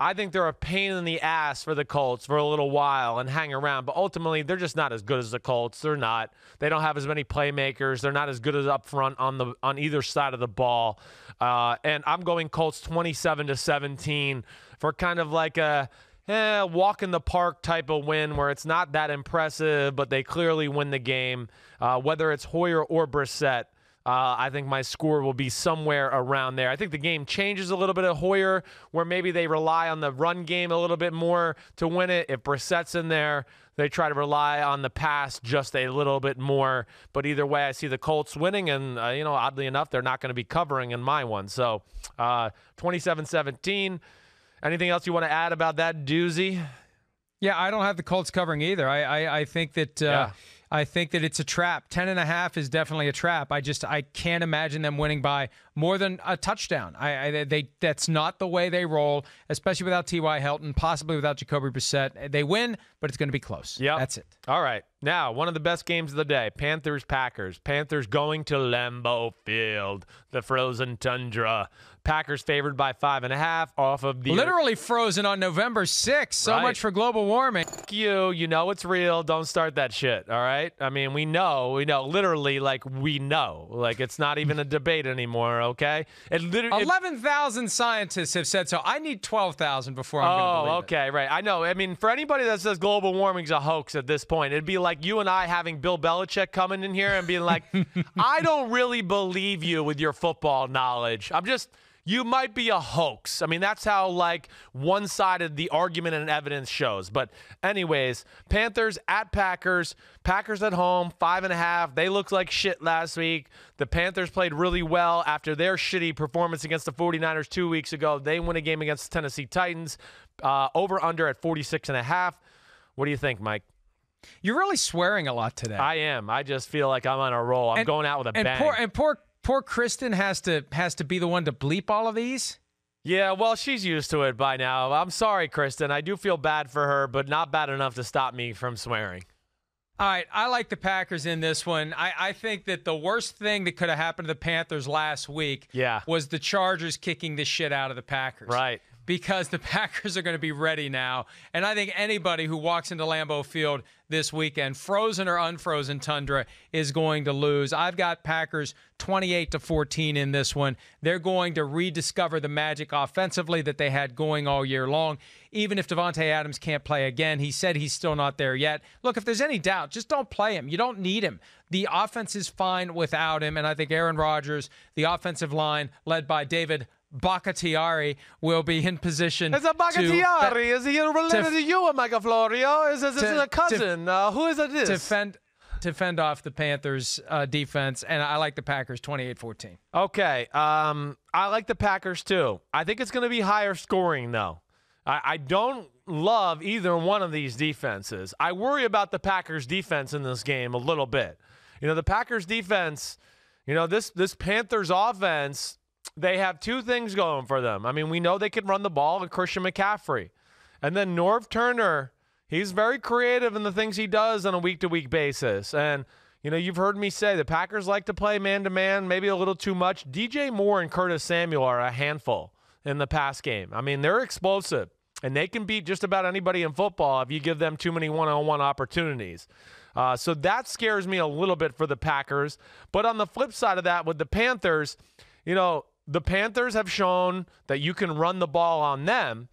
I think they're a pain in the ass for the Colts for a little while and hang around. But ultimately, they're just not as good as the Colts. They're not. They don't have as many playmakers. They're not as good as up front on either side of the ball. And I'm going Colts 27-17 for kind of like a walk in the park type of win where it's not that impressive, but they clearly win the game. Whether it's Hoyer or Brissett, I think my score will be somewhere around there. I think the game changes a little bit at Hoyer, where maybe they rely on the run game a little bit more to win it. If Brissett's in there, they try to rely on the pass just a little bit more. But either way, I see the Colts winning, and, oddly enough, they're not going to be covering in my one. So 27-17. Anything else you want to add about that doozy? Yeah, I don't have the Colts covering either. I think that I think that it's a trap. 10.5 is definitely a trap. I can't imagine them winning by more than a touchdown. That's not the way they roll, especially without T.Y. Hilton, possibly without Jacoby Brissett. They win, but it's going to be close. Yeah, that's it. All right. Now, one of the best games of the day, Panthers-Packers. Panthers going to Lambeau Field, the frozen tundra. Packers favored by 5.5 off of the... Literally frozen on November 6th. So much for global warming. You know it's real. Don't start that shit, all right? I mean, we know. Literally, we know. It's not even a debate anymore, okay? 11,000 scientists have said so. I need 12,000 before I'm going to believe it. Okay, right. I know. I mean, for anybody that says global warming's a hoax at this point, it'd be like you and I having Bill Belichick coming in here and being like, I don't really believe you with your football knowledge. You might be a hoax. I mean, that's how, one-sided the argument and evidence shows. But anyways, Panthers at Packers. Packers at home, 5.5. They looked like shit last week. The Panthers played really well after their shitty performance against the 49ers 2 weeks ago. They win a game against the Tennessee Titans. Over-under at 46.5. What do you think, Mike? You're really swearing a lot today. I am. I just feel like I'm on a roll. I'm going out with a bang. Poor Kristen has to be the one to bleep all of these. Yeah, well, she's used to it by now. I'm sorry, Kristen. I do feel bad for her, but not bad enough to stop me from swearing. All right, I like the Packers in this one. I think that the worst thing that could have happened to the Panthers last week was the Chargers kicking the shit out of the Packers. Right. Because the Packers are going to be ready now. And I think anybody who walks into Lambeau Field this weekend, frozen or unfrozen tundra, is going to lose. I've got Packers 28-14 in this one. They're going to rediscover the magic offensively that they had going all year long. Even if Davante Adams can't play again, he said he's still not there yet. Look, if there's any doubt, just don't play him. You don't need him. The offense is fine without him. And I think Aaron Rodgers, the offensive line led by David Bakhtiari, will be in position. It's a Bakhtiari. Is he related to you, Michael Florio? Is this a cousin? Who is it? to fend off the Panthers defense, and I like the Packers 28-14. Okay. I like the Packers too. I think it's going to be higher scoring, though. I don't love either one of these defenses. I worry about the Packers defense in this game a little bit. The Packers defense, this Panthers offense, they have two things going for them. I mean, we know they can run the ball with Christian McCaffrey. And then Norv Turner, he's very creative in the things he does on a week-to-week basis. And, you've heard me say the Packers like to play man-to-man, maybe a little too much. DJ Moore and Curtis Samuel are a handful in the pass game. I mean, they're explosive, and they can beat just about anybody in football if you give them too many one-on-one opportunities. So that scares me a little bit for the Packers. But on the flip side of that, with the Panthers, the Panthers have shown that you can run the ball on them.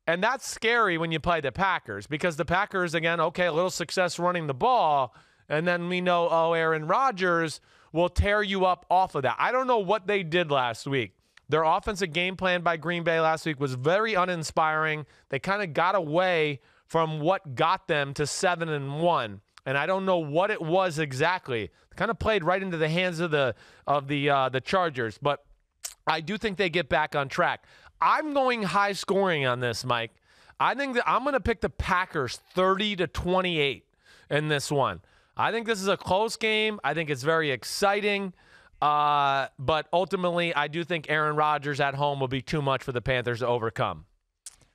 And that's scary when you play the Packers because the Packers, again, okay, a little success running the ball. And then we know, Aaron Rodgers will tear you up off of that. I don't know what they did last week. Their offensive game plan by Green Bay last week was very uninspiring. They kind of got away from what got them to 7-1. And I don't know what it was exactly. Kind of played right into the hands of the Chargers. But I do think they get back on track. I'm going high scoring on this, Mike. I think that I'm going to pick the Packers 30-28 in this one. I think this is a close game. I think it's very exciting. But ultimately, I do think Aaron Rodgers at home will be too much for the Panthers to overcome.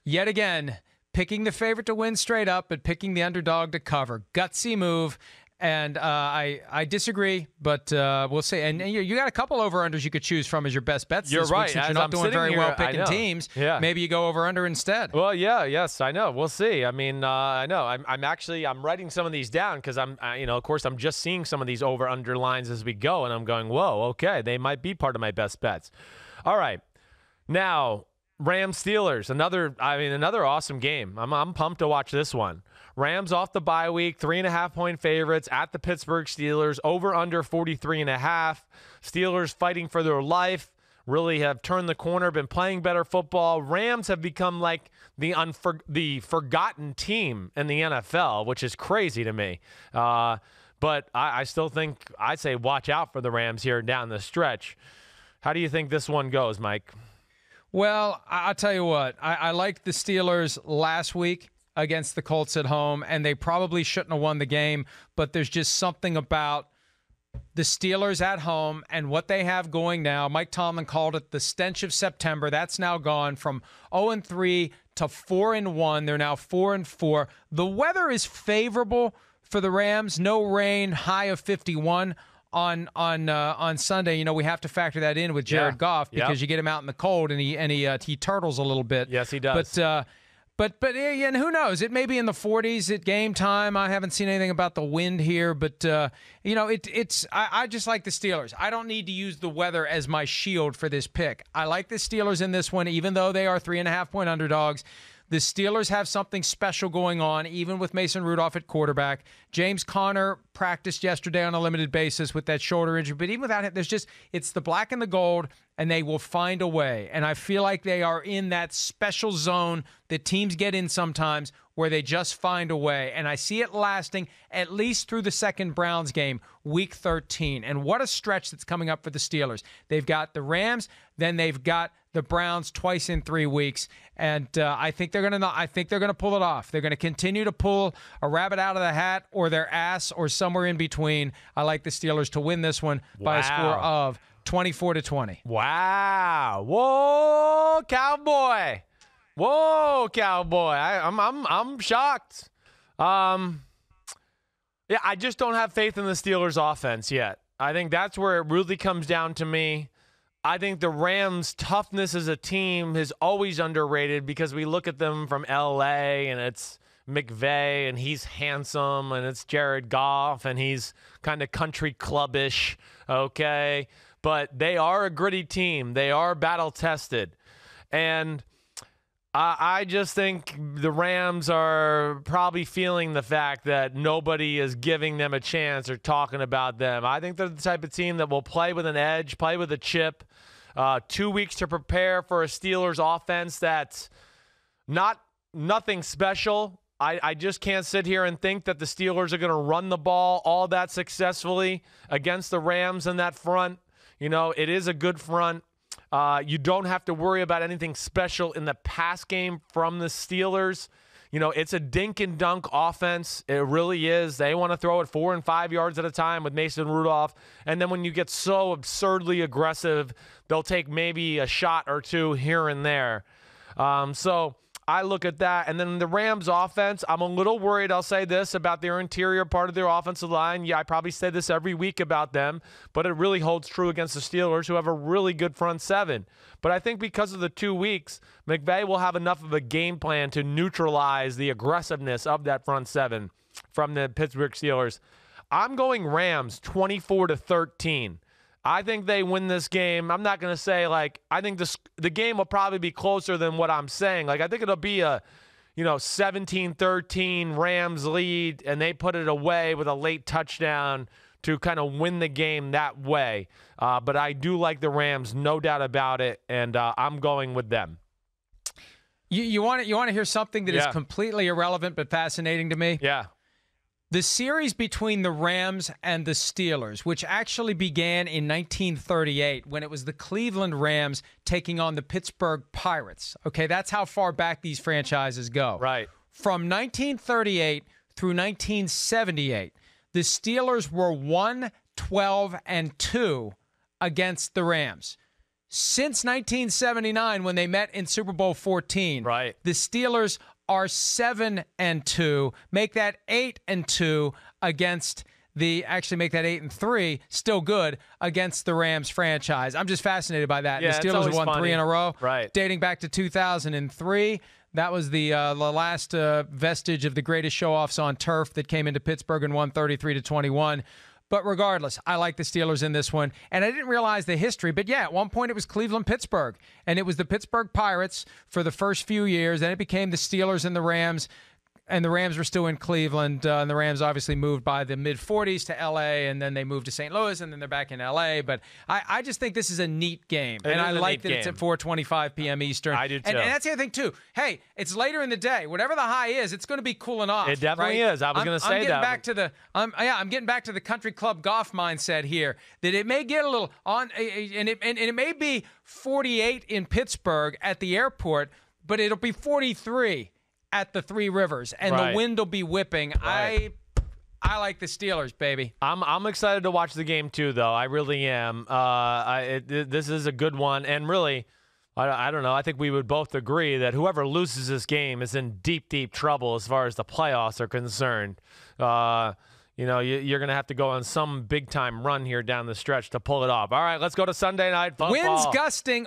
Yet again, picking the favorite to win straight up, but picking the underdog to cover. Gutsy move. And I disagree, but we'll see. And you got a couple over-unders you could choose from as your best bets You're this right. week since As you're not I'm doing very here, well picking teams. Yeah. Maybe you go over-under instead. Well, yes, I know. We'll see. I mean, I know. I'm writing some of these down because of course, I'm just seeing some of these over-under lines as we go, and I'm going, whoa, okay, they might be part of my best bets. All right, now Rams Steelers, another awesome game. I'm pumped to watch this one. Rams off the bye week, 3.5-point favorites at the Pittsburgh Steelers, over under 43.5. Steelers fighting for their life, really have turned the corner, been playing better football. Rams have become like the forgotten team in the NFL, which is crazy to me. But I still think, I say watch out for the Rams here down the stretch. How do you think this one goes, Mike? Well, I'll tell you what. I liked the Steelers last week against the Colts at home, and they probably shouldn't have won the game, but there's just something about the Steelers at home and what they have going now. Mike Tomlin called it the stench of September. That's now gone from 0-3 to 4-1. They're now 4-4. The weather is favorable for the Rams. No rain, high of 51 on Sunday. We have to factor that in with Jared Goff because you get him out in the cold and he turtles a little bit. Yes, he does. But and who knows? It may be in the 40s at game time. I haven't seen anything about the wind here, but I just like the Steelers. I don't need to use the weather as my shield for this pick. I like the Steelers in this one, even though they are 3.5-point underdogs. The Steelers have something special going on, even with Mason Rudolph at quarterback. James Conner practiced yesterday on a limited basis with that shoulder injury, but even without him, it's the black and the gold, and they will find a way. And I feel like they are in that special zone that teams get in sometimes where they just find a way. And I see it lasting at least through the second Browns game, week 13. And what a stretch that's coming up for the Steelers. They've got the Rams, then they've got the Browns twice in 3 weeks, and I think they're going to pull it off. They're going to continue to pull a rabbit out of the hat or their ass or somewhere in between. I like the Steelers to win this one by a score of 24-20. Wow! Whoa, Cowboy! Whoa, Cowboy! I'm shocked. I just don't have faith in the Steelers' offense yet. I think that's where it really comes down to me. I think the Rams' toughness as a team is always underrated because we look at them from L.A. and it's McVay and he's handsome, and it's Jared Goff and he's kind of country clubbish, okay? But they are a gritty team. They are battle-tested. And I just think the Rams are probably feeling the fact that nobody is giving them a chance or talking about them. I think they're the type of team that will play with an edge, play with a chip. 2 weeks to prepare for a Steelers offense that's nothing special. I just can't sit here and think that the Steelers are going to run the ball all that successfully against the Rams in that front. You know, it is a good front. You don't have to worry about anything special in the pass game from the Steelers. You know, it's a dink and dunk offense. It really is. They want to throw it 4 and 5 yards at a time with Mason Rudolph. And then when you get so absurdly aggressive, they'll take maybe a shot or two here and there. So I look at that. And then the Rams offense, I'm a little worried, I'll say this, about their interior part of their offensive line. Yeah, I probably say this every week about them, but it really holds true against the Steelers, who have a really good front seven. But I think because of the 2 weeks, McVay will have enough of a game plan to neutralize the aggressiveness of that front seven from the Pittsburgh Steelers. I'm going Rams 24-13. I think they win this game. I'm not going to say, like, I think the game will probably be closer than what I'm saying. Like, I think it'll be a, 17-13 Rams lead, and they put it away with a late touchdown to kind of win the game that way. But I do like the Rams, no doubt about it, and I'm going with them. You want to hear something that is completely irrelevant but fascinating to me? Yeah. The series between the Rams and the Steelers, which actually began in 1938 when it was the Cleveland Rams taking on the Pittsburgh Pirates. Okay, that's how far back these franchises go. Right. From 1938 through 1978, the Steelers were 1-12-2 against the Rams. Since 1979, when they met in Super Bowl 14, right, the Steelers are 7-2, make that 8-2 against actually make that 8-3, still good against the Rams franchise. I'm just fascinated by that. Yeah, the Steelers have won funny. 3 in a row, right, dating back to 2003. That was the last vestige of the greatest show-offs on turf that came into Pittsburgh and won 33-21. But regardless, I like the Steelers in this one. And I didn't realize the history, but yeah, at one point it was Cleveland-Pittsburgh. And it was the Pittsburgh Pirates for the first few years. Then it became the Steelers and the Rams. And the Rams were still in Cleveland. And the Rams obviously moved by the mid-40s to L.A., and then they moved to St. Louis, and then they're back in L.A. But I just think this is a neat game. And I like that it's at 4:25 p.m. Eastern. I do, too. And that's the other thing, too. Hey, it's later in the day. Whatever the high is, it's going to be cooling off. It definitely is. I was going to say that. I'm getting back to the country club golf mindset here, that it may get a little on, and it may be 48 in Pittsburgh at the airport, but it'll be 43 at the Three Rivers, and the wind will be whipping. Right. I like the Steelers, baby. I'm excited to watch the game too, though. I really am. This is a good one, and really, I don't know. I think we would both agree that whoever loses this game is in deep, deep trouble as far as the playoffs are concerned. You're going to have to go on some big-time run here down the stretch to pull it off. All right, let's go to Sunday Night Football.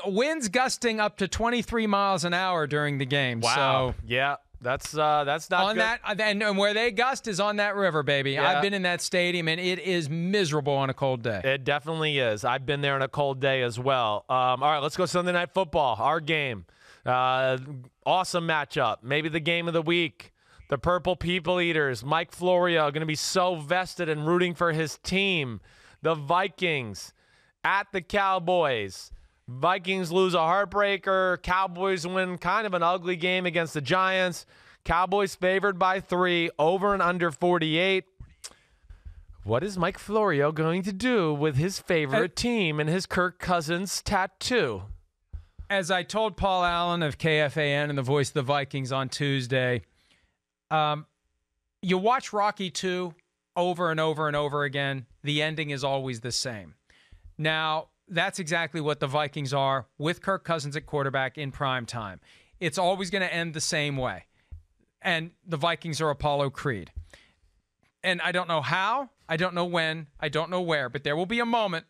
Winds gusting up to 23 miles an hour during the game. Wow. So, yeah. That's not on good. And where they gust is on that river, baby. Yeah. I've been in that stadium, and it is miserable on a cold day. It definitely is. I've been there on a cold day as well. All right, let's go Sunday Night Football, our game. Awesome matchup. Maybe the game of the week. The Purple People Eaters, Mike Florio, going to be so vested in rooting for his team. The Vikings at the Cowboys. Vikings lose a heartbreaker. Cowboys win kind of an ugly game against the Giants. Cowboys favored by 3, over and under 48. What is Mike Florio going to do with his favorite team and his Kirk Cousins tattoo? As I told Paul Allen of KFAN and the voice of the Vikings on Tuesday, you watch Rocky 2 over and over and over again, the ending is always the same. Now, that's exactly what the Vikings are with Kirk Cousins at quarterback in prime time. It's always going to end the same way. And the Vikings are Apollo Creed. And I don't know how, I don't know when, I don't know where, but there will be a moment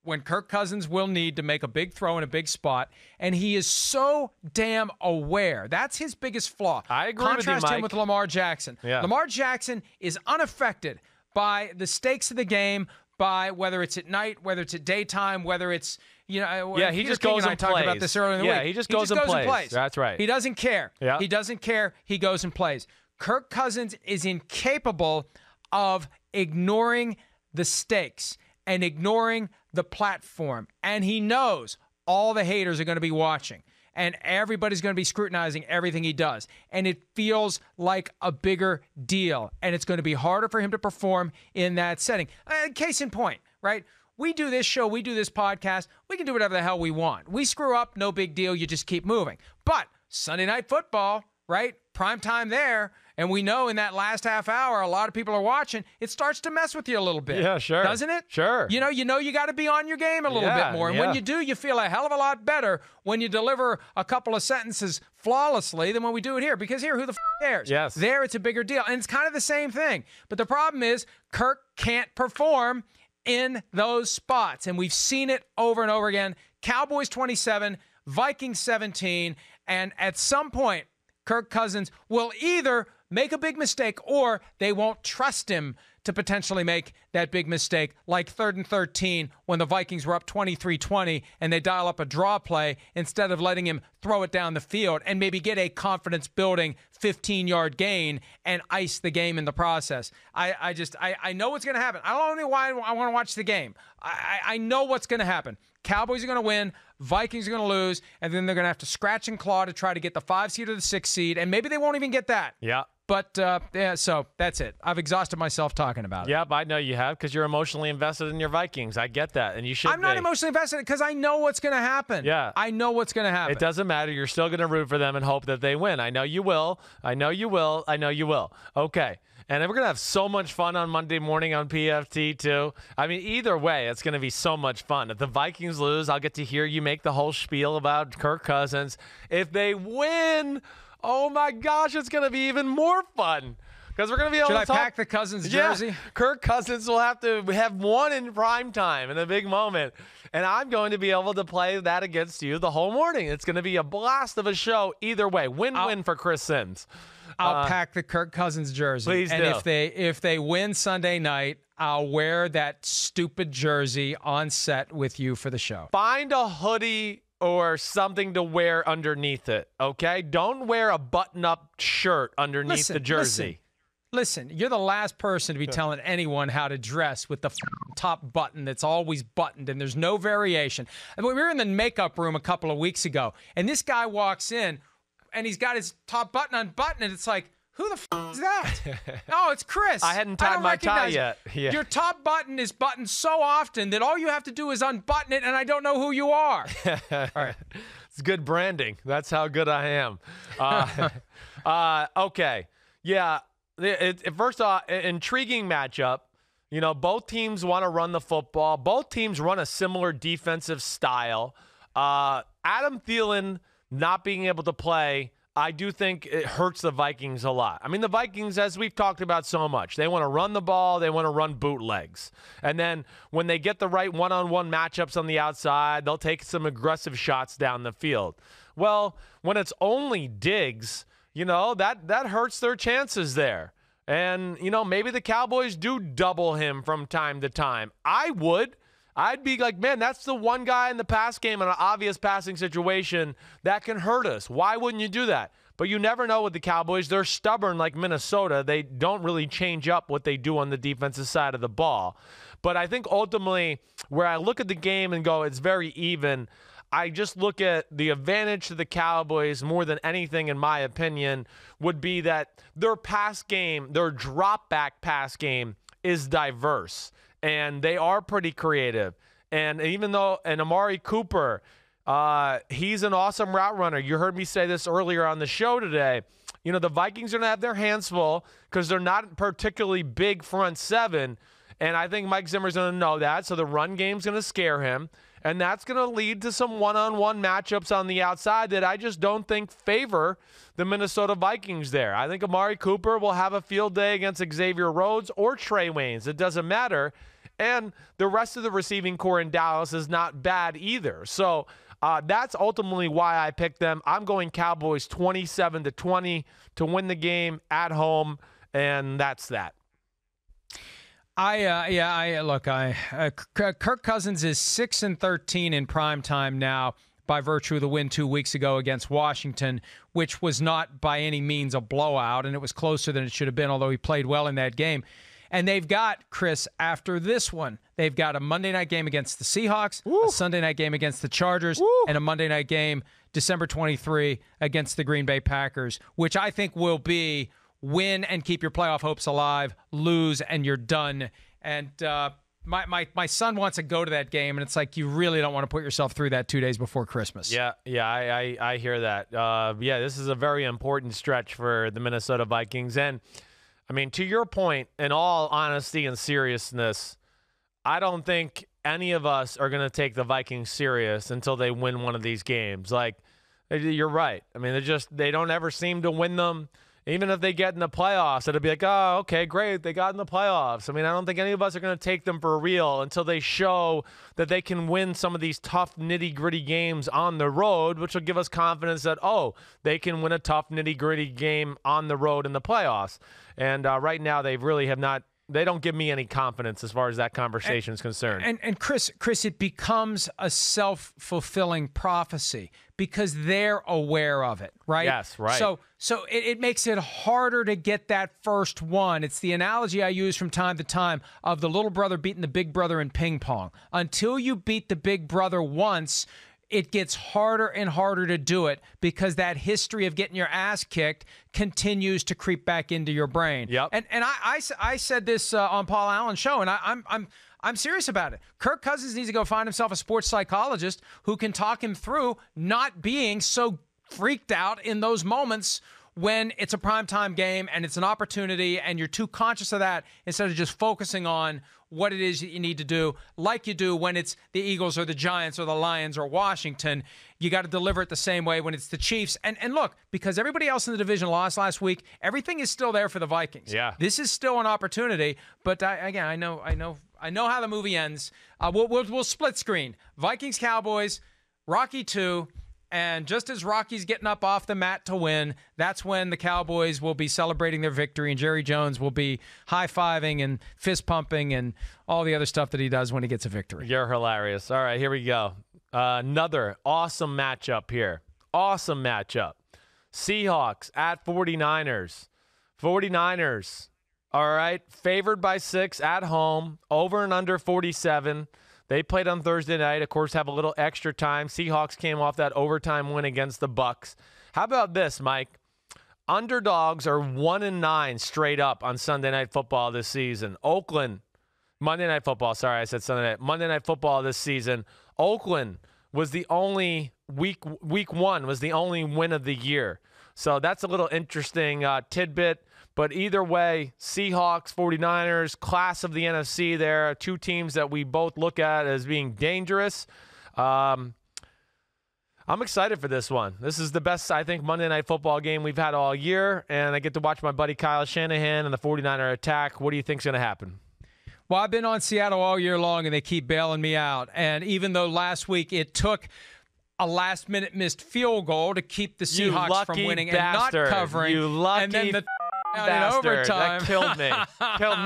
when Kirk Cousins will need to make a big throw in a big spot, and he is so damn aware. That's his biggest flaw. I agree with you, Mike. Contrast him with Lamar Jackson. Yeah. Lamar Jackson is unaffected by the stakes of the game, by whether it's at night, whether it's at daytime, whether it's, he just goes and plays. Talked about this earlier in the week. He just goes and plays. That's right. He doesn't care. Yeah. He doesn't care. He goes and plays. Kirk Cousins is incapable of ignoring the stakes and ignoring the platform. And he knows all the haters are going to be watching. and everybody's going to be scrutinizing everything he does. And it feels like a bigger deal, and it's going to be harder for him to perform in that setting. Case in point, right? We do this show, we do this podcast, we can do whatever the hell we want. We screw up, no big deal, you just keep moving. But Sunday Night Football, right? Prime time there. And we know in that last half hour, a lot of people are watching. It starts to mess with you a little bit. Yeah, sure. Doesn't it? Sure. You know you got to be on your game a little bit more. And when you do, you feel a hell of a lot better when you deliver a couple of sentences flawlessly than when we do it here. Because here, who the cares? Yes. There, it's a bigger deal. And it's kind of the same thing. But the problem is Kirk can't perform in those spots. And we've seen it over and over again. Cowboys 27, Vikings 17. And at some point, Kirk Cousins will either make a big mistake or they won't trust him to potentially make that big mistake, like 3rd and 13 when the Vikings were up 23-20 and they dial up a draw play instead of letting him throw it down the field and maybe get a confidence-building 15-yard gain and ice the game in the process. I know what's going to happen. I don't know why I want to watch the game. I know what's going to happen. Cowboys are going to win, Vikings are going to lose, and then they're going to have to scratch and claw to try to get the 5 seed or the 6 seed, and maybe they won't even get that. Yeah. But, so that's it. I've exhausted myself talking about it. Yep, I know you have because you're emotionally invested in your Vikings. I get that, and you should I'm not emotionally invested because I know what's going to happen. Yeah. I know what's going to happen. It doesn't matter. You're still going to root for them and hope that they win. I know you will. I know you will. I know you will. Okay. And then we're going to have so much fun on Monday morning on PFT, too. I mean, either way, it's going to be so much fun. If the Vikings lose, I'll get to hear you make the whole spiel about Kirk Cousins. If they win, oh, my gosh, it's going to be even more fun. Because we're going to be able to talk. Should I pack the Cousins jersey? Yeah, Kirk Cousins will have to have one in prime time in a big moment. And I'm going to be able to play that against you the whole morning. It's going to be a blast of a show either way. Win-win for Chris Sims. I'll pack the Kirk Cousins jersey. Please and do. if they win Sunday night, I'll wear that stupid jersey on set with you for the show. Find a hoodie or something to wear underneath it, okay? Don't wear a button-up shirt underneath the jersey. Listen, you're the last person to be telling anyone how to dress with the top button that's always buttoned and there's no variation. I mean, we were in the makeup room a couple of weeks ago, and this guy walks in, and he's got his top button unbuttoned, and it's like, who the is that? Oh, it's Chris. I hadn't tied my tie yet. Yeah. Your top button is buttoned so often that all you have to do is unbutton it, and I don't know who you are. All right. It's good branding. That's how good I am. Okay. Yeah. First off, intriguing matchup. You know, both teams want to run the football. Both teams run a similar defensive style. Adam Thielen not being able to play, I do think it hurts the Vikings a lot. I mean, the Vikings, as we've talked about so much, they want to run the ball, they want to run bootlegs. And then when they get the right one-on-one matchups on the outside, they'll take some aggressive shots down the field. Well, when it's only Diggs, you know, that hurts their chances there. And, you know, maybe the Cowboys do double him from time to time. I'd be like, man, that's the one guy in the pass game in an obvious passing situation that can hurt us. Why wouldn't you do that? But you never know with the Cowboys. They're stubborn like Minnesota. They don't really change up what they do on the defensive side of the ball. But I think ultimately where I look at the game and go, it's very even, I just look at the advantage to the Cowboys more than anything, in my opinion, would be that their pass game, their drop-back pass game is diverse. And they are pretty creative. And even though, and Amari Cooper, he's an awesome route runner. You heard me say this earlier on the show today. You know, the Vikings are going to have their hands full because they're not particularly big front seven. And I think Mike Zimmer's going to know that. So the run game's going to scare him. And that's going to lead to some one-on-one matchups on the outside that I just don't think favor the Minnesota Vikings there. I think Amari Cooper will have a field day against Xavier Rhodes or Trey Waynes. It doesn't matter. And the rest of the receiving core in Dallas is not bad either. So that's ultimately why I picked them. I'm going Cowboys 27-20 to win the game at home, and that's that. Kirk Cousins is 6-13 in prime time now by virtue of the win 2 weeks ago against Washington, which was not by any means a blowout, and it was closer than it should have been, although he played well in that game. And they've got, Chris, after this one, they've got a Monday night game against the Seahawks, a Sunday night game against the Chargers, and a Monday night game December 23 against the Green Bay Packers, which I think will be win and keep your playoff hopes alive, lose and you're done. And my son wants to go to that game, and it's like you really don't want to put yourself through that 2 days before Christmas. Yeah, I hear that. This is a very important stretch for the Minnesota Vikings. And, I mean, to your point, in all honesty and seriousness, I don't think any of us are going to take the Vikings serious until they win one of these games. Like, you're right. I mean, they don't ever seem to win them. Even if they get in the playoffs, it'll be like, oh, okay, great, they got in the playoffs. I mean, I don't think any of us are going to take them for real until they show that they can win some of these tough, nitty-gritty games on the road, which will give us confidence that, oh, they can win a tough, nitty-gritty game on the road in the playoffs. And right now, they really have not. They don't give me any confidence as far as that conversation is concerned. And Chris, it becomes a self-fulfilling prophecy because they're aware of it, right? Yes, right. So it makes it harder to get that first one. It's the analogy I use from time to time of the little brother beating the big brother in ping pong. Until you beat the big brother once, it gets harder and harder to do it because that history of getting your ass kicked continues to creep back into your brain. Yep. And I said this on Paul Allen's show, and I'm serious about it. Kirk Cousins needs to go find himself a sports psychologist who can talk him through not being so freaked out in those moments when it's a primetime game and it's an opportunity and you're too conscious of that instead of just focusing on what it is that you need to do, like you do when it's the Eagles or the Giants or the Lions or Washington. You got to deliver it the same way when it's the Chiefs. And look, because everybody else in the division lost last week, everything is still there for the Vikings. Yeah. This is still an opportunity, but I know how the movie ends. We'll split screen. Vikings, Cowboys, Rocky 2. And just as Rocky's getting up off the mat to win, that's when the Cowboys will be celebrating their victory, and Jerry Jones will be high-fiving and fist-pumping and all the other stuff that he does when he gets a victory. You're hilarious. All right, here we go. Another awesome matchup here. Awesome matchup. Seahawks at 49ers. 49ers, all right, favored by 6 at home, over and under 47. They played on Thursday night, of course, have a little extra time. Seahawks came off that overtime win against the Bucs. How about this, Mike? Underdogs are 1-9 straight up on Sunday Night Football this season. Monday Night Football, sorry, I said Sunday night. Monday Night Football this season. Oakland was the only, week 1 was the only win of the year. So that's a little interesting tidbit. But either way, Seahawks, 49ers, class of the NFC there, two teams that we both look at as being dangerous. I'm excited for this one. This is the best, I think, Monday Night Football game we've had all year, and I get to watch my buddy Kyle Shanahan and the 49er attack. What do you think is going to happen? Well, I've been on Seattle all year long, and they keep bailing me out. And even though last week it took a last-minute missed field goal to keep the Seahawks from winning bastard. And not covering. You lucky and then the bastard. In overtime. That killed me.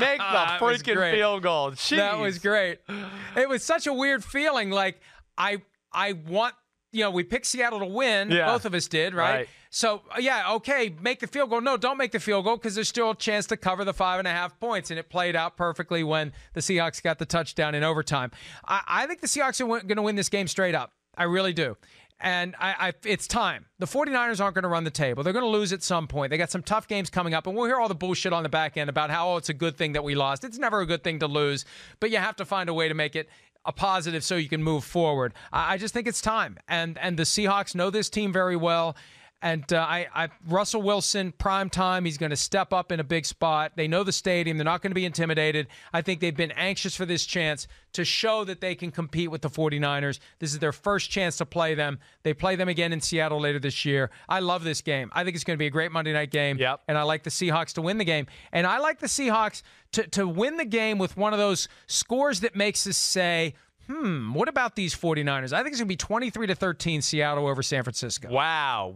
Make the freaking field goal. Jeez. That was great. It was such a weird feeling. Like, I want, we picked Seattle to win. Yeah. Both of us did, right? So, okay, make the field goal. No, don't make the field goal because there's still a chance to cover the 5.5 points. And it played out perfectly when the Seahawks got the touchdown in overtime. I think the Seahawks are going to win this game straight up. I really do. And it's time. The 49ers aren't going to run the table. They're going to lose at some point. They got some tough games coming up, and we'll hear all the bullshit on the back end about how it's a good thing that we lost. It's never a good thing to lose, but you have to find a way to make it a positive so you can move forward. I just think it's time. And the Seahawks know this team very well. And Russell Wilson, prime time, he's going to step up in a big spot. They know the stadium. They're not going to be intimidated. I think they've been anxious for this chance to show that they can compete with the 49ers. This is their first chance to play them. They play them again in Seattle later this year. I love this game. I think it's going to be a great Monday night game. Yep. And I like the Seahawks to win the game. And I like the Seahawks to win the game with one of those scores that makes us say, what about these 49ers? I think it's going to be 23-13 Seattle over San Francisco. Wow.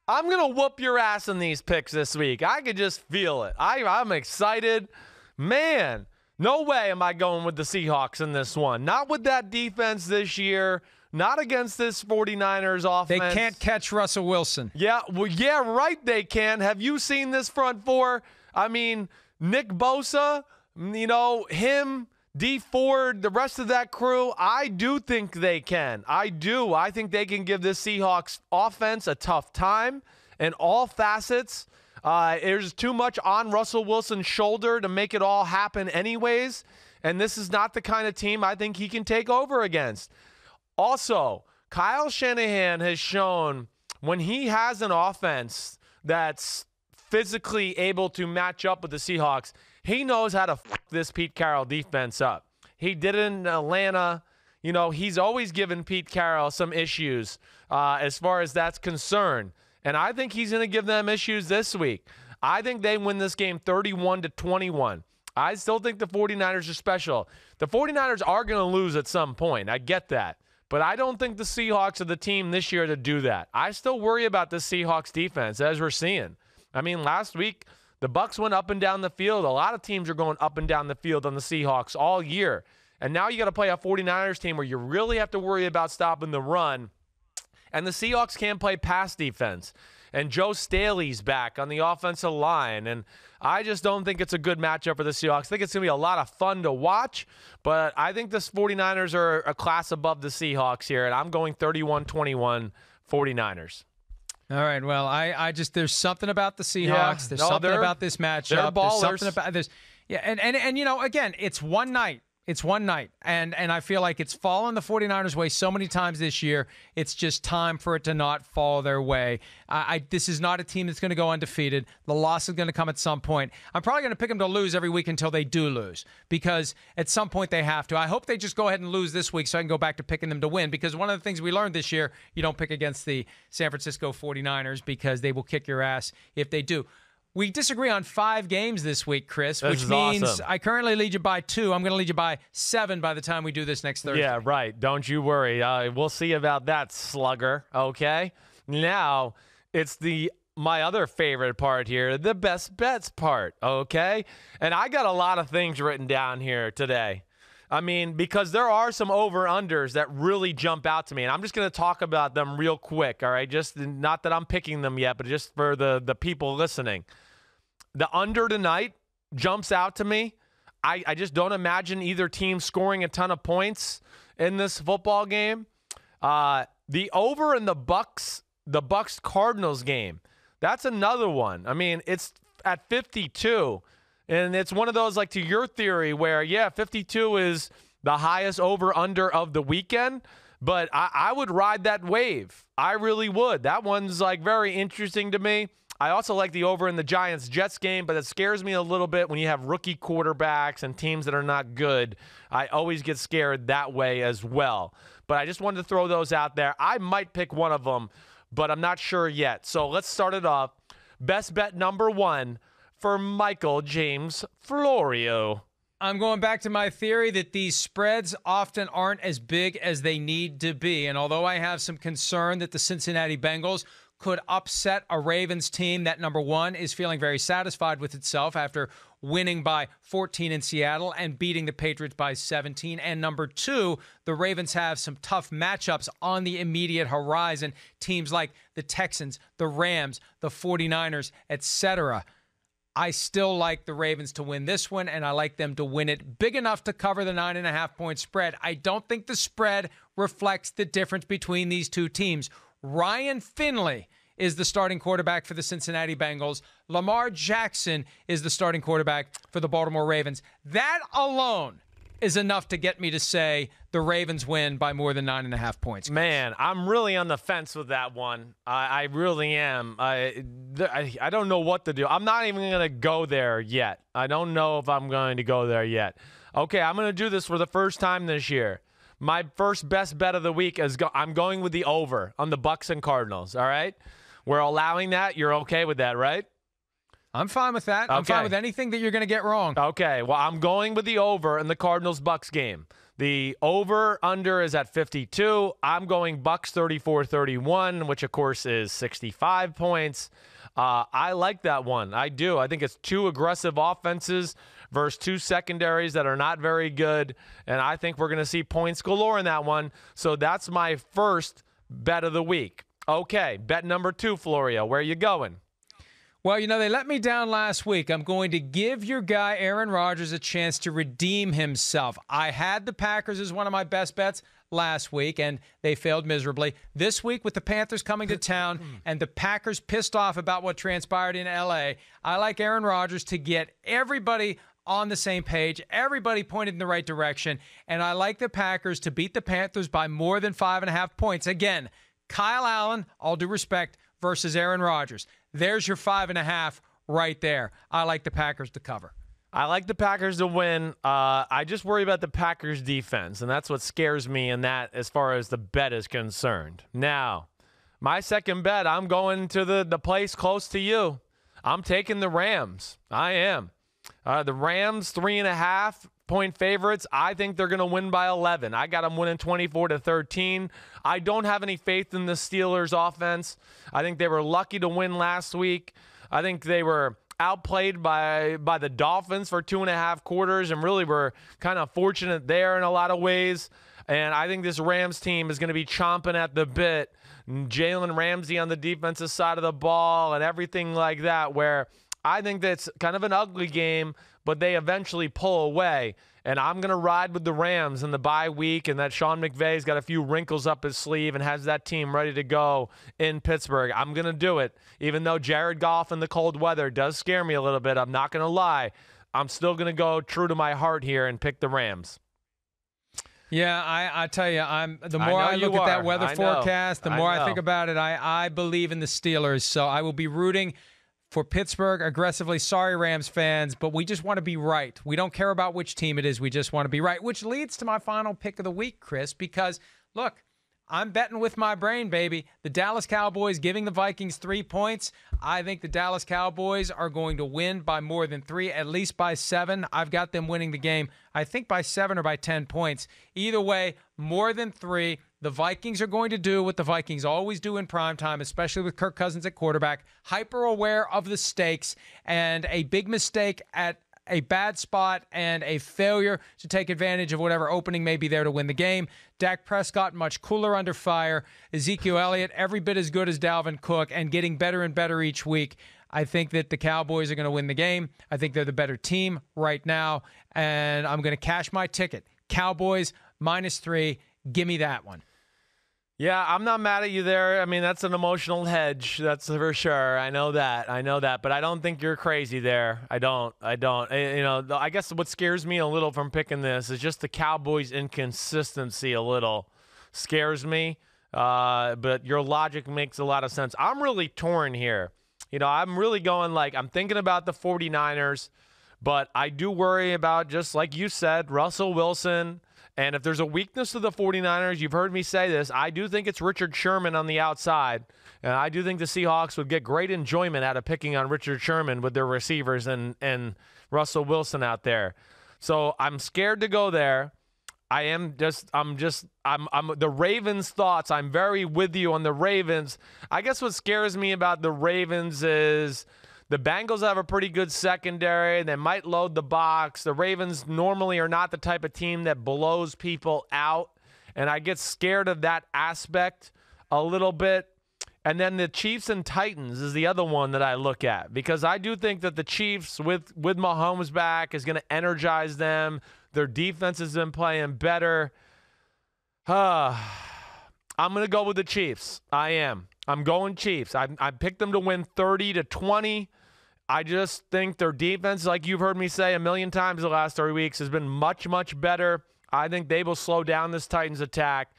I'm going to whoop your ass in these picks this week. I could just feel it. I'm excited. Man, no way am I going with the Seahawks in this one. Not with that defense this year. not against this 49ers offense. They can't catch Russell Wilson. Yeah, well, yeah, right, they can. Have you seen this front four? I mean, Nick Bosa, him, D Ford, the rest of that crew, I do think they can. I do. I think they can give this Seahawks offense a tough time in all facets. There's too much on Russell Wilson's shoulder to make it all happen anyways, and this is not the kind of team I think he can take over against. Also, Kyle Shanahan has shown when he has an offense that's physically able to match up with the Seahawks, he knows how to fuck this Pete Carroll defense up. He did it in Atlanta. He's always given Pete Carroll some issues as far as that's concerned. And I think he's going to give them issues this week. I think they win this game 31-21. I still think the 49ers are special. The 49ers are going to lose at some point. I get that. But I don't think the Seahawks are the team this year to do that. I still worry about the Seahawks defense, as we're seeing. I mean, last week, the Bucs went up and down the field. A lot of teams are going up and down the field on the Seahawks all year. And now you got to play a 49ers team where you really have to worry about stopping the run. And the Seahawks can't play pass defense. And Joe Staley's back on the offensive line. And I just don't think it's a good matchup for the Seahawks. I think it's going to be a lot of fun to watch. But I think the 49ers are a class above the Seahawks here. And I'm going 31-21 49ers. All right. Well, I just there's something about the Seahawks. Yeah, there's something about this matchup. They're ballers. There's something about this. Yeah, and again, it's one night. It's one night, and I feel like it's fallen the 49ers' way so many times this year. It's just time for it to not fall their way. This is not a team that's going to go undefeated. The loss is going to come at some point. I'm probably going to pick them to lose every week until they do lose, because at some point they have to. I hope they just go ahead and lose this week so I can go back to picking them to win, because one of the things we learned this year, you don't pick against the San Francisco 49ers because they will kick your ass if they do. We disagree on 5 games this week, Chris, which means awesome. I currently lead you by 2. I'm going to lead you by 7 by the time we do this next Thursday. Yeah, right. Don't you worry. We'll see about that, slugger. Okay? Now, it's my other favorite part here, the best bets part. Okay? And I got a lot of things written down here today. I mean, because there are some over-unders that really jump out to me, and I'm just going to talk about them real quick, all right? Just not that I'm picking them yet, but just for the people listening. The under tonight jumps out to me. I just don't imagine either team scoring a ton of points in this football game. The over in the Bucs Cardinals game, that's another one. I mean, it's at 52. And it's one of those, like to your theory, where, 52 is the highest over-under of the weekend. But I would ride that wave. I really would. That one's, very interesting to me. I also like the over in the Giants-Jets game, but it scares me a little bit when you have rookie quarterbacks and teams that are not good. I always get scared that way as well. But I just wanted to throw those out there. I might pick one of them, but I'm not sure yet. So let's start it off. Best bet number 1. For Michael James Florio. I'm going back to my theory that these spreads often aren't as big as they need to be. And although I have some concern that the Cincinnati Bengals could upset a Ravens team that, number 1, is feeling very satisfied with itself after winning by 14 in Seattle and beating the Patriots by 17. And number 2, the Ravens have some tough matchups on the immediate horizon. Teams like the Texans, the Rams, the 49ers, etc. I still like the Ravens to win this one, and I like them to win it big enough to cover the 9.5-point spread. I don't think the spread reflects the difference between these two teams. Ryan Finley is the starting quarterback for the Cincinnati Bengals. Lamar Jackson is the starting quarterback for the Baltimore Ravens. That alone is enough to get me to say the Ravens win by more than 9.5 points. Man, I'm really on the fence with that one. I really am. I don't know what to do. I'm not even going to go there yet. I don't know if I'm going to go there yet. Okay, I'm going to do this for the first time this year. My first best bet of the week is I'm going with the over on the Bucs and Cardinals, all right? We're allowing that. You're okay with that, right? I'm fine with that. I'm fine with anything that you're going to get wrong. Okay, well, I'm going with the over in the Cardinals-Bucs game. The over-under is at 52. I'm going Bucs 34-31, which, of course, is 65 points. I like that one. I do. I think it's 2 aggressive offenses versus two secondaries that are not very good, and I think we're going to see points galore in that one. So that's my first bet of the week. Okay, bet number 2, Florio. Where are you going? Well, they let me down last week. I'm going to give your guy Aaron Rodgers a chance to redeem himself. I had the Packers as one of my best bets last week, and they failed miserably. This week, with the Panthers coming to town and the Packers pissed off about what transpired in L.A., I like Aaron Rodgers to get everybody on the same page, everybody pointed in the right direction, and I like the Packers to beat the Panthers by more than 5.5 points. Again, Kyle Allen, all due respect, versus Aaron Rodgers. There's your 5.5 right there. I like the Packers to cover. I like the Packers to win. I just worry about the Packers defense, and that's what scares me in that as far as the bet is concerned. Now, my second bet, I'm going to the place close to you. I'm taking the Rams. I am. The Rams, 3.5-point favorites. I think they're going to win by 11. I got them winning 24-13. I don't have any faith in the Steelers' offense. I think they were lucky to win last week. I think they were outplayed by the Dolphins for 2.5 quarters and really were kind of fortunate there in a lot of ways. And I think this Rams team is going to be chomping at the bit. Jalen Ramsey on the defensive side of the ball and everything like that, where I think that's kind of an ugly game, but they eventually pull away. And I'm going to ride with the Rams in the bye week, and that Sean McVay's got a few wrinkles up his sleeve and has that team ready to go in Pittsburgh. I'm going to do it. Even though Jared Goff in the cold weather does scare me a little bit, I'm not going to lie. I'm still going to go true to my heart here and pick the Rams. Yeah, I tell you, the more I look at that weather forecast, the more I think about it, I believe in the Steelers. So I will be rooting for Pittsburgh aggressively. Sorry, Rams fans, but we just want to be right. We don't care about which team it is. We just want to be right, which leads to my final pick of the week, Chris, because, look, I'm betting with my brain, baby. The Dallas Cowboys giving the Vikings 3 points. I think the Dallas Cowboys are going to win by more than 3, at least by 7. I've got them winning the game, I think by 7 or by 10 points. Either way, more than 3. The Vikings are going to do what the Vikings always do in primetime, especially with Kirk Cousins at quarterback, hyper aware of the stakes, and a big mistake at a bad spot and a failure to take advantage of whatever opening may be there to win the game. Dak Prescott, much cooler under fire. Ezekiel Elliott, every bit as good as Dalvin Cook and getting better and better each week. I think that the Cowboys are going to win the game. I think they're the better team right now, and I'm going to cash my ticket. Cowboys -3. Give me that one. Yeah, I'm not mad at you there. I mean, that's an emotional hedge. That's for sure. I know that. But I don't think you're crazy there. I don't. I guess what scares me a little from picking this is just the Cowboys' inconsistency a little scares me. But your logic makes a lot of sense. I'm really torn here. I'm really going I'm thinking about the 49ers, but I do worry about, just like you said, Russell Wilson. And if there's a weakness to the 49ers, you've heard me say this, I do think it's Richard Sherman on the outside. And I do think the Seahawks would get great enjoyment out of picking on Richard Sherman with their receivers and Russell Wilson out there. So I'm scared to go there. I'm the Ravens thoughts. I'm very with you on the Ravens. I guess what scares me about the Ravens is the Bengals have a pretty good secondary. They might load the box. The Ravens normally are not the type of team that blows people out, and I get scared of that aspect a little bit. And then the Chiefs and Titans is the other one that I look at, because I do think that the Chiefs, with Mahomes back, is going to energize them. Their defense has been playing better. I'm going to go with the Chiefs. I am. I'm going Chiefs. I picked them to win 30-20. I just think their defense, like you've heard me say a million times the last 3 weeks, has been much, much better. I think they will slow down this Titans attack.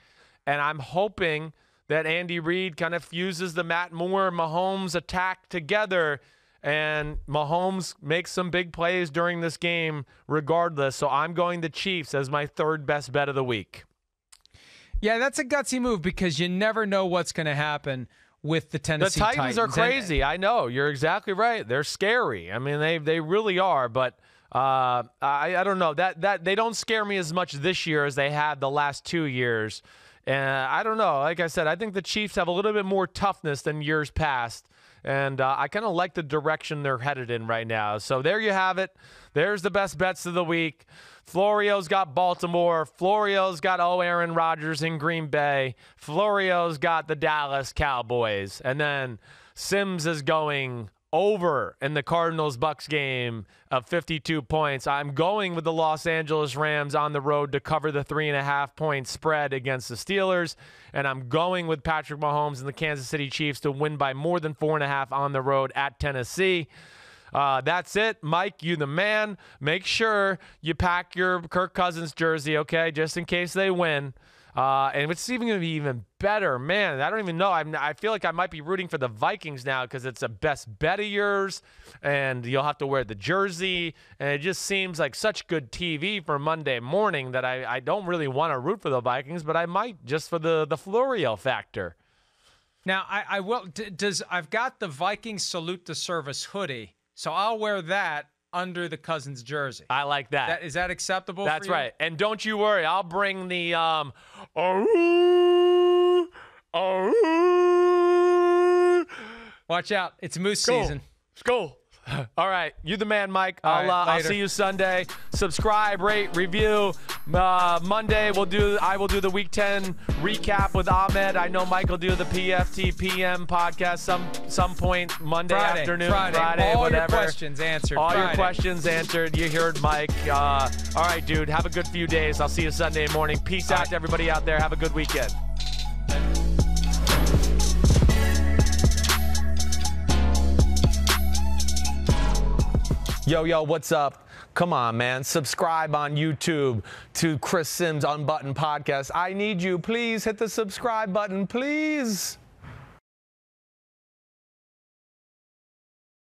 And I'm hoping that Andy Reid kind of fuses the Matt Moore Mahomes attack together, and Mahomes makes some big plays during this game regardless. So I'm going the Chiefs as my third best bet of the week. Yeah, that's a gutsy move, because you never know what's going to happen with the Tennessee Titans. The Titans are crazy. I know. You're exactly right. They're scary. I mean, they really are. But I don't know. That they don't scare me as much this year as they have the last 2 years. And I don't know. Like I said, I think the Chiefs have a little bit more toughness than years past. And I kind of like the direction they're headed in right now. So there you have it. There's the best bets of the week. Florio's got Baltimore. Florio's got Aaron Rodgers in Green Bay. Florio's got the Dallas Cowboys. And then Sims is going over in the Cardinals-Bucks game of 52 points. I'm going with the Los Angeles Rams on the road to cover the 3.5-point spread against the Steelers. And I'm going with Patrick Mahomes and the Kansas City Chiefs to win by more than 4.5 on the road at Tennessee. That's it. Mike, you the man. Make sure you pack your Kirk Cousins jersey, okay, just in case they win. And it's even going to be even better. Man, I don't even know. I feel like I might be rooting for the Vikings now because it's a best bet of yours, and you'll have to wear the jersey. And it just seems like such good TV for Monday morning that I don't really want to root for the Vikings, but I might just for the Florio factor. Now, I will. I've got the Vikings Salute the Service hoodie, so I'll wear that under the Cousins jersey. I like that. Is that acceptable That's for you? right. And don't you worry, I'll bring the Watch out. It's moose season. Go. All right. You the man, Mike. All right, I'll see you Sunday. Subscribe, rate, review. Monday I will do the Week 10 recap with Ahmed. I know Mike will do the PFT PM podcast some point Monday afternoon, Friday, all whatever. Your questions answered. All Friday. your questions answered. You heard Mike. All right, dude. Have a good few days. I'll see you Sunday morning. Peace out to everybody out there. Have a good weekend. Yo, what's up? Come on, man. Subscribe on YouTube to Chris Sims Unbuttoned Podcast. I need you. Please hit the subscribe button, please.